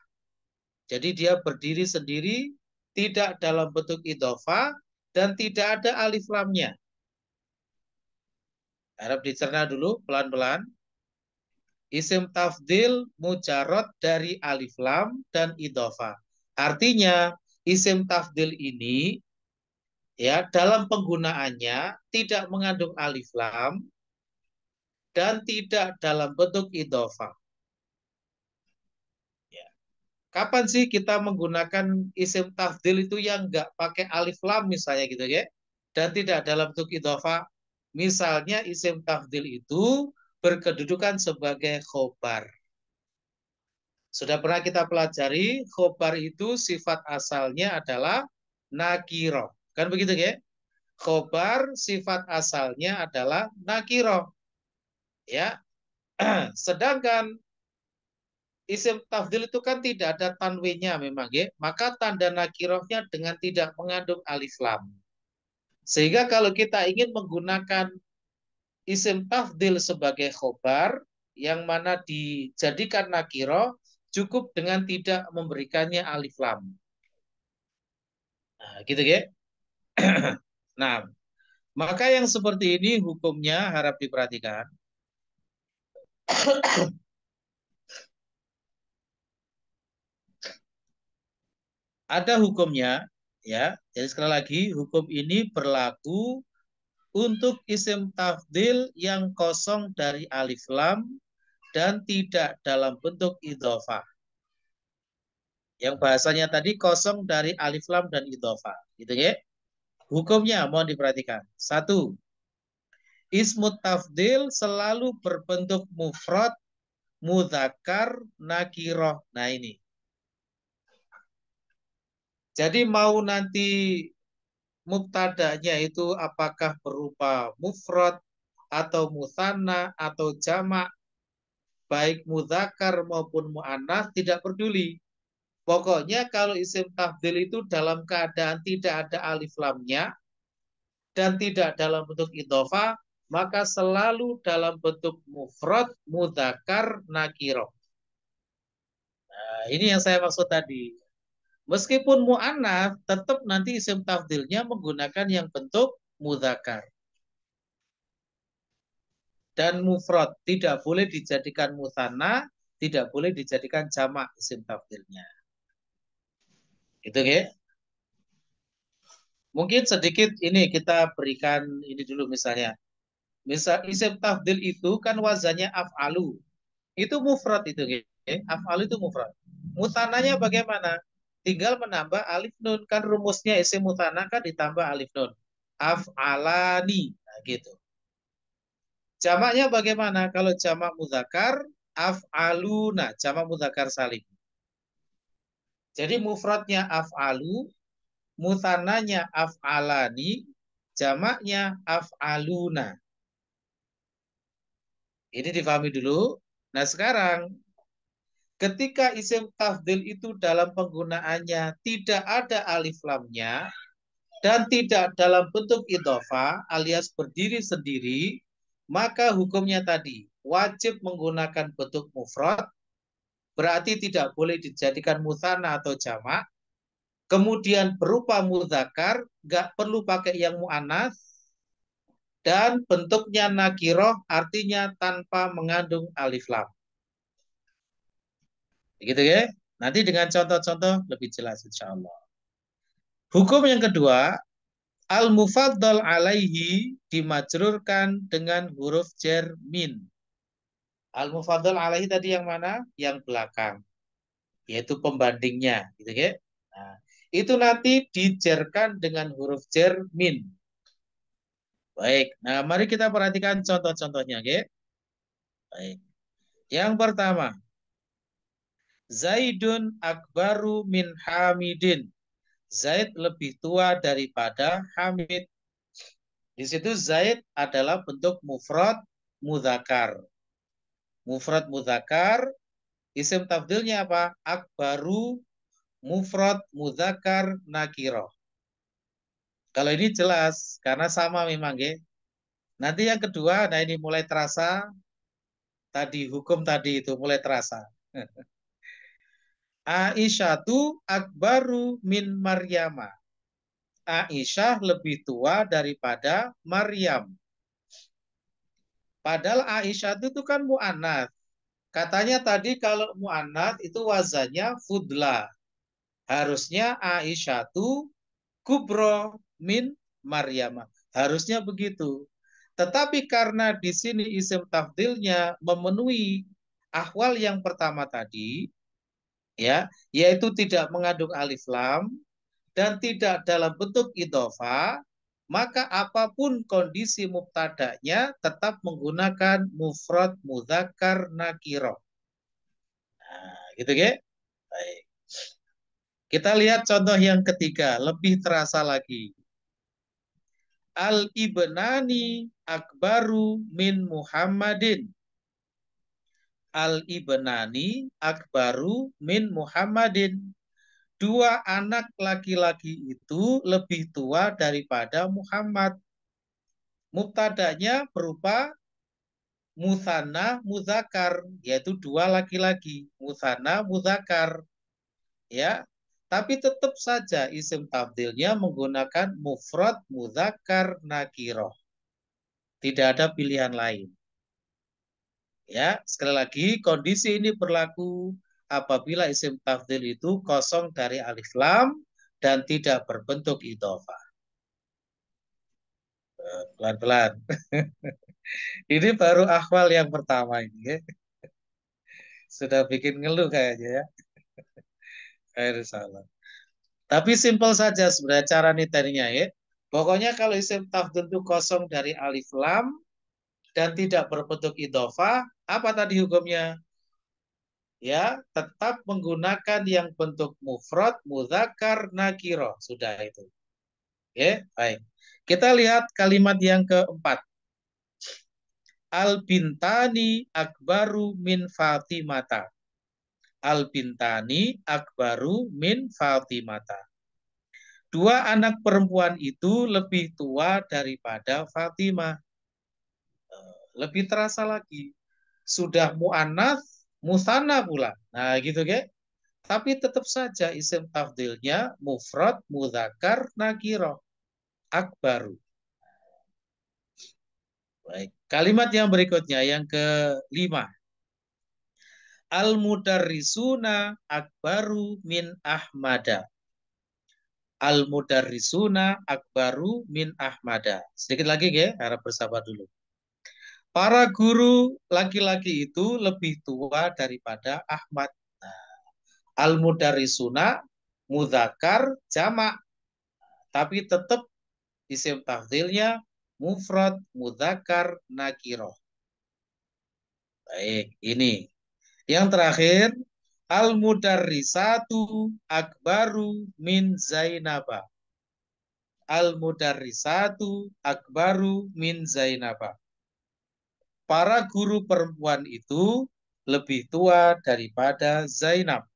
Jadi dia berdiri sendiri, tidak dalam bentuk idhofah, dan tidak ada alif lamnya. Harap dicerna dulu pelan-pelan. Isim tafdil mujarrad dari alif lam dan idhofah. Artinya isim tafdil ini ya dalam penggunaannya tidak mengandung alif lam dan tidak dalam bentuk idhofah. Kapan sih kita menggunakan isim tafdil itu yang nggak pakai alif lam misalnya gitu ya, dan tidak dalam bentuk idhofah? Misalnya isim tafdil itu berkedudukan sebagai khobar. Sudah pernah kita pelajari, khobar itu sifat asalnya adalah nakiro. Kan begitu ya? Khobar sifat asalnya adalah nakiro. Ya. Sedangkan isim tafdil itu kan tidak ada tanwinnya memang ya. Maka tanda nakirohnya dengan tidak mengandung alif lam. Sehingga kalau kita ingin menggunakan isim tafdil sebagai khobar yang mana dijadikan nakiroh cukup dengan tidak memberikannya alif lam. Nah, gitu ya. Nah, maka yang seperti ini hukumnya harap diperhatikan. Ada hukumnya, ya. Jadi sekali lagi, hukum ini berlaku untuk isim tafdil yang kosong dari alif lam dan tidak dalam bentuk idhofah. Yang bahasanya tadi kosong dari alif lam dan idhofah, gitu ya. Hukumnya mohon diperhatikan. 1. Ismut tafdil selalu berbentuk mufrad, mudzakkar, nakiroh. Nah ini. Jadi mau nanti mubtada'nya itu apakah berupa mufrad atau musanna atau jamak, baik mudzakkar maupun muannats tidak peduli. Pokoknya kalau isim tafdhil itu dalam keadaan tidak ada alif lamnya dan tidak dalam bentuk idhofah, maka selalu dalam bentuk mufrad, mudzakkar, nakirah. Nah, ini yang saya maksud tadi. Meskipun mu'annats, tetap nanti isim tafdhilnya menggunakan yang bentuk mudzakkar. Dan mufrad tidak boleh dijadikan musanna, tidak boleh dijadikan jamak isim tafdhilnya. Itu ya. Mungkin sedikit ini kita berikan ini dulu misalnya. Misal isim tafdhil itu kan wazannya af'alu. Itu mufrad itu ya. Af'alu itu mufrad. Musananya bagaimana? Tinggal menambah alif nun, kan rumusnya isim musanna kan ditambah alif nun. Af'alani. Nah, gitu. Jamaknya bagaimana? Kalau jamak mudzakkar af'aluna, jamak mudzakkar salim. Jadi mufradnya af'alu, mutsannanya af'alani, jamaknya af'aluna. Ini difahami dulu. Nah, sekarang ketika isim tafdhil itu dalam penggunaannya tidak ada alif lamnya dan tidak dalam bentuk idhofah alias berdiri sendiri, maka hukumnya tadi wajib menggunakan bentuk mufrad, berarti tidak boleh dijadikan musanna atau jamak. Kemudian berupa mudzakkar, nggak perlu pakai yang mu'annats, dan bentuknya nakiroh, artinya tanpa mengandung alif lam. Begitu ya. Nanti dengan contoh-contoh lebih jelas insya Allah. Hukum yang kedua, al-mufaddal alaihi dimajrurkan dengan huruf jar min. Al-mufaddal alaihi tadi yang mana? Yang belakang, yaitu pembandingnya, gitu ya. Nah, itu nanti dijarkan dengan huruf jar min. Baik, nah mari kita perhatikan contoh-contohnya, oke? Baik. Yang pertama, Zaidun akbaru min Hamidin. Zaid lebih tua daripada Hamid. Di situ Zaid adalah bentuk mufrad mudzakkar. Mufrad mudzakkar, isim tafdhilnya apa? Akbaru mufrad mudzakkar nakirah. Kalau ini jelas karena sama memang, ya. Nanti yang kedua, nah ini mulai terasa tadi hukum tadi itu mulai terasa. Aisyatu akbaru min Maryama. Aisyah lebih tua daripada Maryam. Padahal Aisyah itu kan mu'annats. Katanya tadi kalau mu'annats itu wazannya fudla. Harusnya Aisyatu kubro min Maryam. Harusnya begitu. Tetapi karena di sini isim tafdilnya memenuhi ahwal yang pertama tadi, ya, yaitu tidak mengandung alif lam dan tidak dalam bentuk idhofah, maka apapun kondisi mubtada'nya tetap menggunakan mufrad mudzakkar nakirah. Nah, gitu ya. Baik. Kita lihat contoh yang ketiga, lebih terasa lagi. Al-ibnani akbaru min Muhammadin. Al-ibnani akbaru min Muhammadin. Dua anak laki-laki itu lebih tua daripada Muhammad. Mubtada'nya berupa musanna mudzakkar, yaitu dua laki-laki. Musanna mudzakkar. Ya, tapi tetap saja isim tafdhilnya menggunakan mufrad mudzakkar nakirah. Tidak ada pilihan lain. Ya, sekali lagi kondisi ini berlaku apabila isim tafdhil itu kosong dari alif lam dan tidak berbentuk idhofah. Pelan-pelan. Ini baru akhwal yang pertama ini, ya. Sudah bikin ngeluh kayaknya, ya. Salah. Tapi simpel saja sebenarnya cara nitarinya, ya. Pokoknya kalau isim tafdhil itu kosong dari alif lam dan tidak berbentuk idhofah, apa tadi hukumnya? ya tetap menggunakan yang bentuk mufrad, mudzakkar, nakiro. Sudah itu. Oke, baik. Kita lihat kalimat yang keempat. Al-bintani akbaru min Fatimata. Al-bintani akbaru min Fatimata. Dua anak perempuan itu lebih tua daripada Fatimah. Lebih terasa lagi. Sudah mu'anats, musanna pula. Nah, gitu, ke? Tapi tetap saja isim tafdilnya mufrad, mudzakkar, nakiro. Akbaru. Baik. Kalimat yang berikutnya, yang kelima. Al-mudarrisuna akbaru min Ahmada. Al-mudarrisuna akbaru min Ahmada. Sedikit lagi, ya, harap bersabar dulu. Para guru laki-laki itu lebih tua daripada Ahmad. Nah, al-mudarrisuna mudzakkar jamak, tapi tetap isim tafdilnya mufrad, mudzakkar, nakiro. Baik, ini. Yang terakhir, al-mudarrisatu akbaru min Zainaba. Al-mudarrisatu akbaru min Zainaba. Para guru perempuan itu lebih tua daripada Zainab.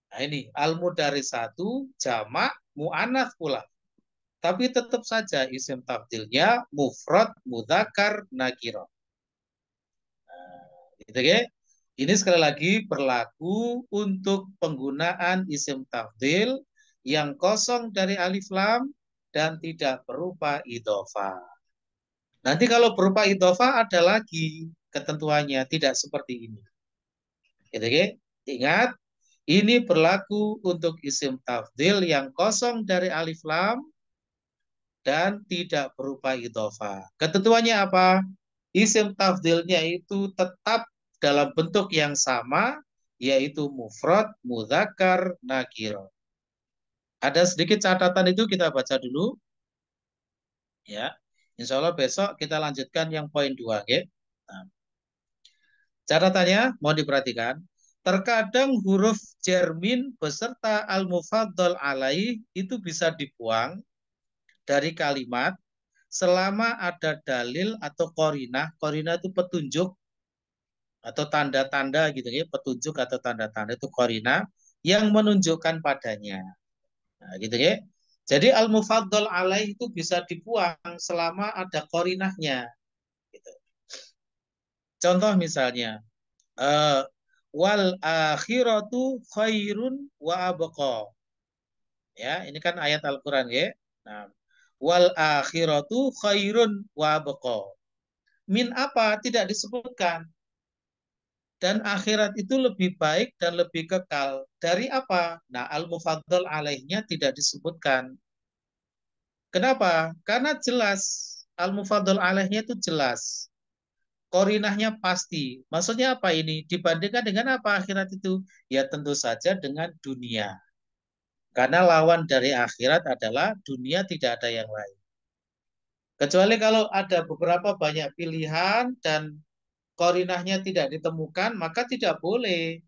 Nah, ini al-mudarrisatu jamak mu'anats pula. Tapi tetap saja isim tafdilnya mufrad, mudzakkar, nakiro. Gitu, ya. Ini sekali lagi berlaku untuk penggunaan isim tafdil yang kosong dari alif lam dan tidak berupa idhofah. Nanti kalau berupa idhofah ada lagi ketentuannya, tidak seperti ini. Gitu, ya. Ingat, ini berlaku untuk isim tafdil yang kosong dari alif lam dan tidak berupa idhofah. Ketentuannya apa? Isim tafdilnya itu tetap dalam bentuk yang sama, yaitu mufrad, mudzakkar, nakiro. Ada sedikit catatan itu kita baca dulu. Ya, insya Allah besok kita lanjutkan yang poin 2. Okay? Nah, catatannya mau diperhatikan. Terkadang huruf jermin beserta al-mufaddal alaih itu bisa dibuang dari kalimat selama ada dalil atau korinah. Korinah itu petunjuk atau tanda-tanda gitu ya, petunjuk atau tanda-tanda itu korinah yang menunjukkan padanya. Nah, gitu ya. Jadi al-mufaddal alaih itu bisa dibuang selama ada korinahnya. Gitu. Contoh misalnya, wal akhiratu khairun wa abqa. Ya, ini kan ayat Al-Qur'an ya. Nah, wal akhiratu khairun wa abqa. Min apa? Tidak disebutkan. Dan akhirat itu lebih baik dan lebih kekal. Dari apa? Nah, al-mufaddal alaihnya tidak disebutkan. Kenapa? Karena jelas. Al-mufaddal alaihnya itu jelas. Korinahnya pasti. Maksudnya apa ini? Dibandingkan dengan apa akhirat itu? Ya tentu saja dengan dunia. Karena lawan dari akhirat adalah dunia, tidak ada yang lain. Kecuali kalau ada beberapa banyak pilihan dan korinahnya tidak ditemukan, maka tidak boleh.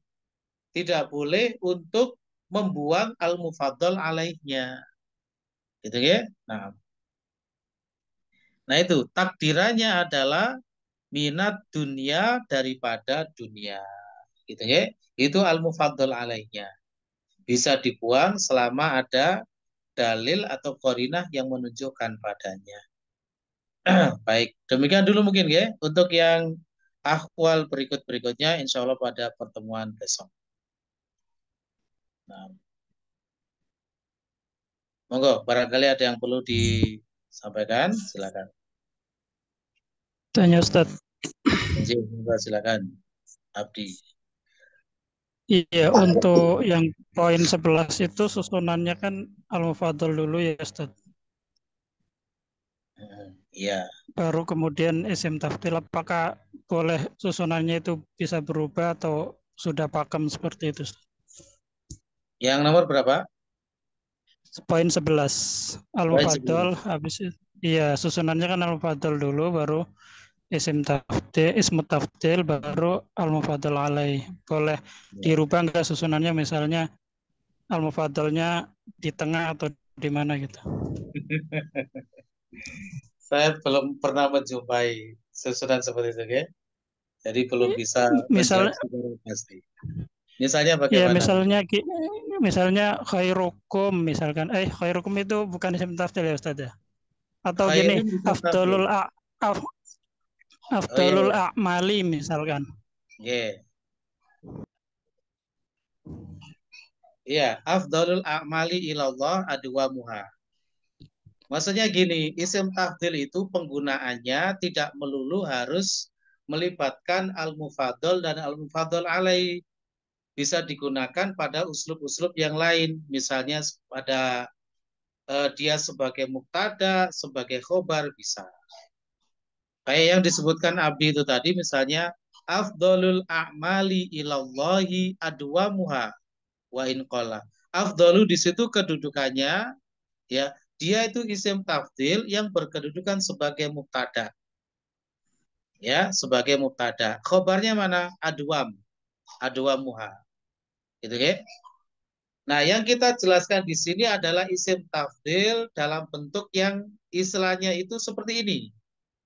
Tidak boleh untuk membuang al-mufaddal alaihnya. Gitu ya. Nah itu takdirannya adalah minat dunia daripada dunia. Gitu ya. Itu al-mufaddal alaihnya. Bisa dibuang selama ada dalil atau korinah yang menunjukkan padanya. Baik, demikian dulu mungkin ya. Untuk yang ahwal berikut-berikutnya insya Allah pada pertemuan besok. Nah, monggo, barangkali ada yang perlu disampaikan, silakan. Tanya Ustaz. Silakan, Abdi. Iya, untuk yang poin 11 itu susunannya kan al-mufaddal dulu ya Ustaz. Iya. Baru kemudian isim tafdil, apakah boleh susunannya itu bisa berubah atau sudah pakem seperti itu Ustaz? Yang nomor berapa? Poin 11 al-mufaddal habis itu. Iya, susunannya kan al-mufaddal dulu baru ismu tafdil baru al-mufaddal alaih. Boleh dirubah nggak susunannya, misalnya al-mufaddalnya di tengah atau di mana gitu. Saya belum pernah menjumpai susunan seperti itu, ya. Jadi belum bisa menjawab Misalnya secara pasti. Misalnya ya bagaimana? misalnya khairukum misalkan, khairukum itu bukan isim tafdil ya Ustaz ya? Atau gini, Khairun bisa tafdil. afdalul iya. a'mali misalkan. Iya. Iya, afdalul a'mali ilallah adwamuha. Maksudnya gini, isim tafdil itu penggunaannya tidak melulu harus melibatkan al-mufaddal dan al-mufaddal alaih. Bisa digunakan pada uslub-uslub yang lain. Misalnya pada dia sebagai mubtada, sebagai khobar bisa. Kayak yang disebutkan Abdi itu tadi, misalnya afdalul a'mali ilallahi adwamuha wa in qala. Afdalu di situ kedudukannya, ya, dia itu isim tafdil yang berkedudukan sebagai mubtada. Ya, sebagai mubtada. Khobarnya mana? Adwamuha. Gitu ya. Nah, yang kita jelaskan di sini adalah isim tafdil dalam bentuk yang istilahnya itu seperti ini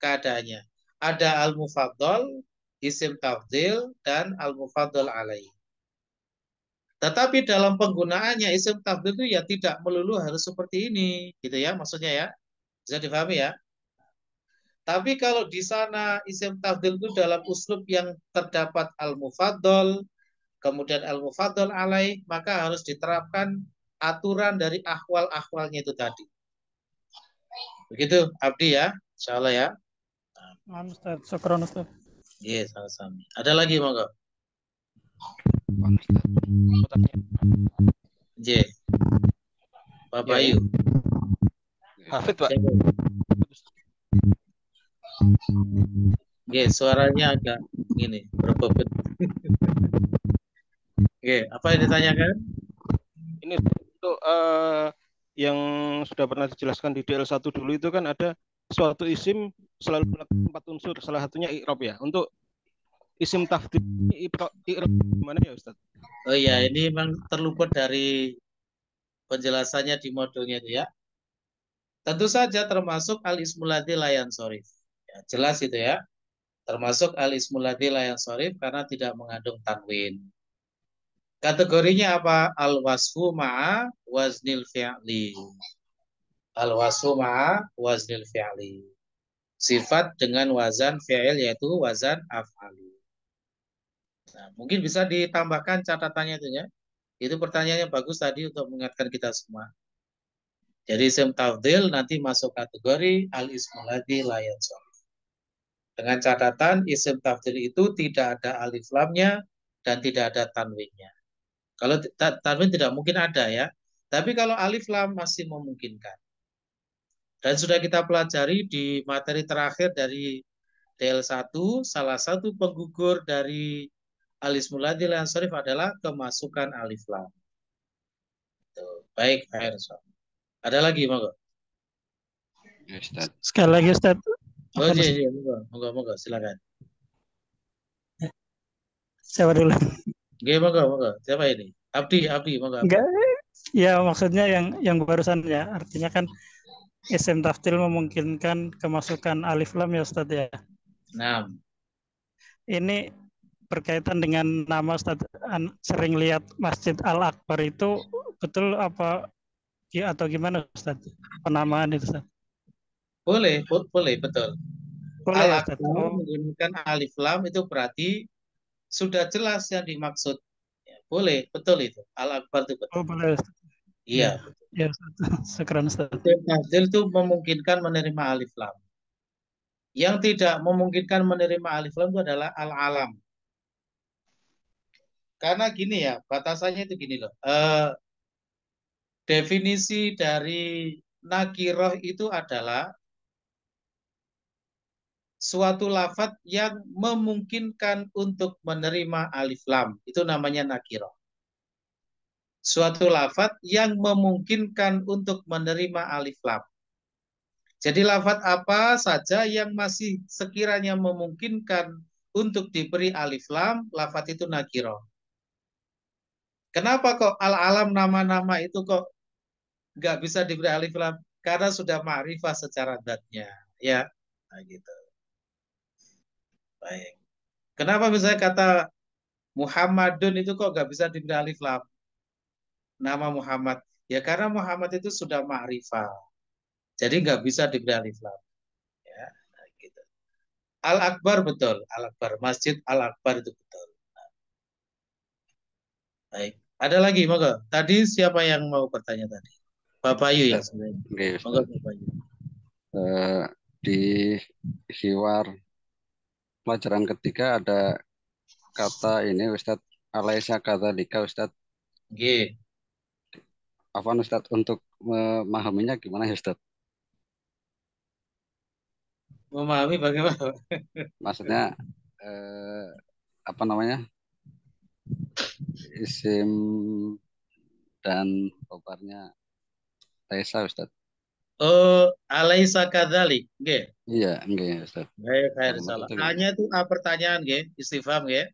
keadaannya. Ada al-mufaddal, isim tafdil, dan al-mufaddal alaih. Tetapi dalam penggunaannya isim tafdil itu ya tidak melulu harus seperti ini, gitu ya, maksudnya ya. Bisa dipahami ya? Tapi kalau di sana isim tafdil itu dalam uslub yang terdapat al-mufaddal, kemudian al-mufaddal alaih, maka harus diterapkan aturan dari ahwal-ahwalnya itu tadi. Begitu, Abdi ya, insya Allah ya. Ustaz, syukron Ustaz. Iya, sama-sama. Ada lagi, monggo. J. Pak Bayu. Hafid, Pak. Oke, suaranya agak gini, berbobot. Oke, apa yang ditanyakan? Ini untuk yang sudah pernah dijelaskan di DL1 dulu itu kan ada suatu isim selalu melakukan 4 unsur, salah satunya i'rab ya. Untuk isim tafdil i'rab gimana ya Ustaz? Oh iya, ini memang terluput dari penjelasannya di modulnya itu ya. Tentu saja termasuk al-ismul ladzi la yansharif. Ya, jelas itu ya. Termasuk al-ismul ladzi la yansharif karena tidak mengandung tanwin. Kategorinya apa? Al-wasfu ma'a waznil fi'li. Al-wasfu ma'a waznil fi'li. Sifat dengan wazan fi'il yaitu wazan af'ali. Nah, mungkin bisa ditambahkan catatannya itu ya. Itu pertanyaannya bagus tadi untuk mengingatkan kita semua. Jadi isim tafdil nanti masuk kategori al-ismul ladzi la yansharif. Dengan catatan isim tafdil itu tidak ada alif lamnya dan tidak ada tanwinnya. Kalau tanwin tidak mungkin ada ya. Tapi kalau alif lam masih memungkinkan. Dan sudah kita pelajari di materi terakhir dari DL1, salah satu penggugur dari al-ismul ladzi la yansharif adalah kemasukan alif lam. Baik, Pak Erso. Ada lagi, monggo. Sekali lagi Ustaz. Oh iya, monggo, silakan. Siapa dulu? Oke, monggo. Siapa ini? Abdi, monggo. Enggak, ya maksudnya yang barusan ya, artinya kan isim tafdil memungkinkan kemasukan alif lam ya Ustaz ya. Nah, ini berkaitan dengan nama Ustaz, sering lihat Masjid Al-Akbar itu betul apa atau gimana Ustaz? Penamaan itu Ustaz. boleh, betul. Boleh ya Ustaz. Al-Akbar menggunakan alif lam itu berarti sudah jelas yang dimaksud. Ya, boleh, betul itu. Al-Akbar itu betul. Oh, boleh Ustaz. Iya. Ya Ustaz. Syukran Ustaz. Tafdil itu memungkinkan menerima alif lam. Yang tidak memungkinkan menerima alif lam itu adalah al-alam. Karena gini ya, batasannya itu gini loh. Definisi dari nakiroh itu adalah suatu lafadz yang memungkinkan untuk menerima alif lam. Itu namanya nakiroh. Suatu lafadz yang memungkinkan untuk menerima alif lam. Jadi lafadz apa saja yang masih sekiranya memungkinkan untuk diberi alif lam, lafadz itu nakiro. Kenapa kok al-alam nama-nama itu kok nggak bisa diberi alif lam? Karena sudah ma'rifah secara zatnya. Ya, nah gitu. Baik. Kenapa misalnya kata Muhammadun itu kok nggak bisa diberi alif lam? Nama Muhammad. Ya karena Muhammad itu sudah ma'rifah. Jadi nggak bisa diberi alif lam. Ya, nah gitu. Al-Akbar betul. Al-Akbar. Masjid Al-Akbar itu betul. Baik. Ada lagi, monggo. Tadi siapa yang mau bertanya tadi? Pak Bayu ya sebenarnya. Oke, Monggo Ustaz. Pak Bayu. Di hiwar pelajaran ketiga ada kata ini Ustadz, alaisa kadzalika Ustadz. Nggih. Apa Ustadz untuk memahaminya gimana ya Ustadz? Memahami bagaimana? Maksudnya apa namanya? Isim dan khobarnya laisa Ustadz. Oh, alaisa kadzalik. Nggih. Iya, enggak Ustadz. Baik, khair Kalau salah. itu gimana? A-nya itu A pertanyaan nggih, istifham nggih.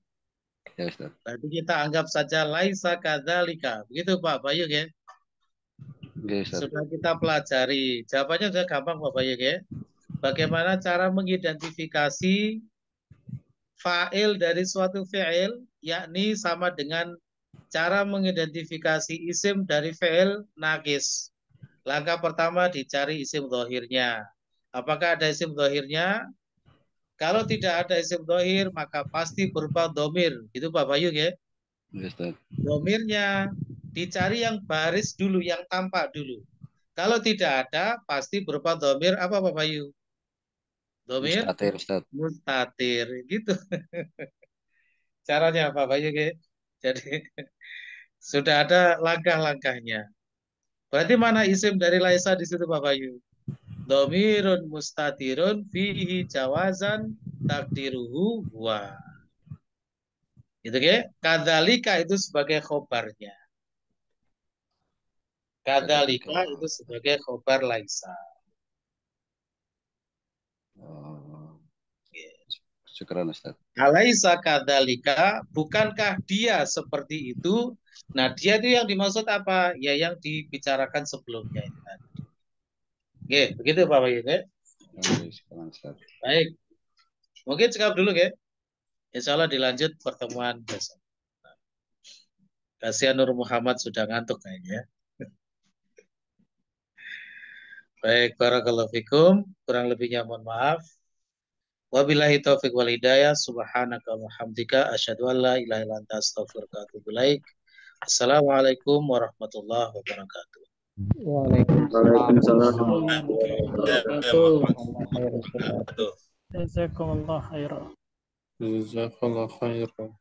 Ya Ustadz. Berarti kita anggap saja laisa kadzalika. Begitu Pak Bayu nggih. Nggih Ustadz. Sudah kita pelajari. Jawabannya sudah gampang Pak Bayu nggih. Bagaimana cara mengidentifikasi fa'il dari suatu fi'il, yakni sama dengan cara mengidentifikasi isim dari fi'il naqis. Langkah pertama dicari isim dhahirnya. Apakah ada isim dhahirnya? Kalau tidak ada isim dhahir, maka pasti berupa domir. Itu Pak Bayu ya. Ya Ustadz. Domirnya dicari yang baris dulu, yang tampak dulu. Kalau tidak ada, pasti berupa domir apa Pak Bayu? Domir Mustatir Ustadz. mustatir gitu. Caranya Pak Bayu ya. Jadi sudah ada langkah-langkahnya. Berarti mana isim dari laisa di situ Pak Bayu? Domirun mustatirun fihi jawazan takdiruhu wa. Gitu ya. Kadzalika itu sebagai khobarnya. Kadzalika itu sebagai khobar laisa. Oh. Syukran Ustadz. Alaisa kadzalika, bukankah dia seperti itu? Nah, dia itu yang dimaksud apa? Ya yang dibicarakan sebelumnya itu tadi. Oke, begitu Pak Bayu ya. Syukran Ustadz. Baik. Mungkin cukup dulu ya. Insya Allah dilanjut pertemuan besok. Kasihan Nur Muhammad sudah ngantuk kayaknya. Baik, barakallahu fikum. Kurang lebihnya mohon maaf. Wabillahi taufiq wal hidayah. Subhanaka wa hamdika asyhadu an la ilaha illa anta astaghfiruka wa atubu ilaik. Assalamualaikum warahmatullahi wabarakatuh. Waalaikumsalam. Jazakumullah khairan. Jazakallah khairan.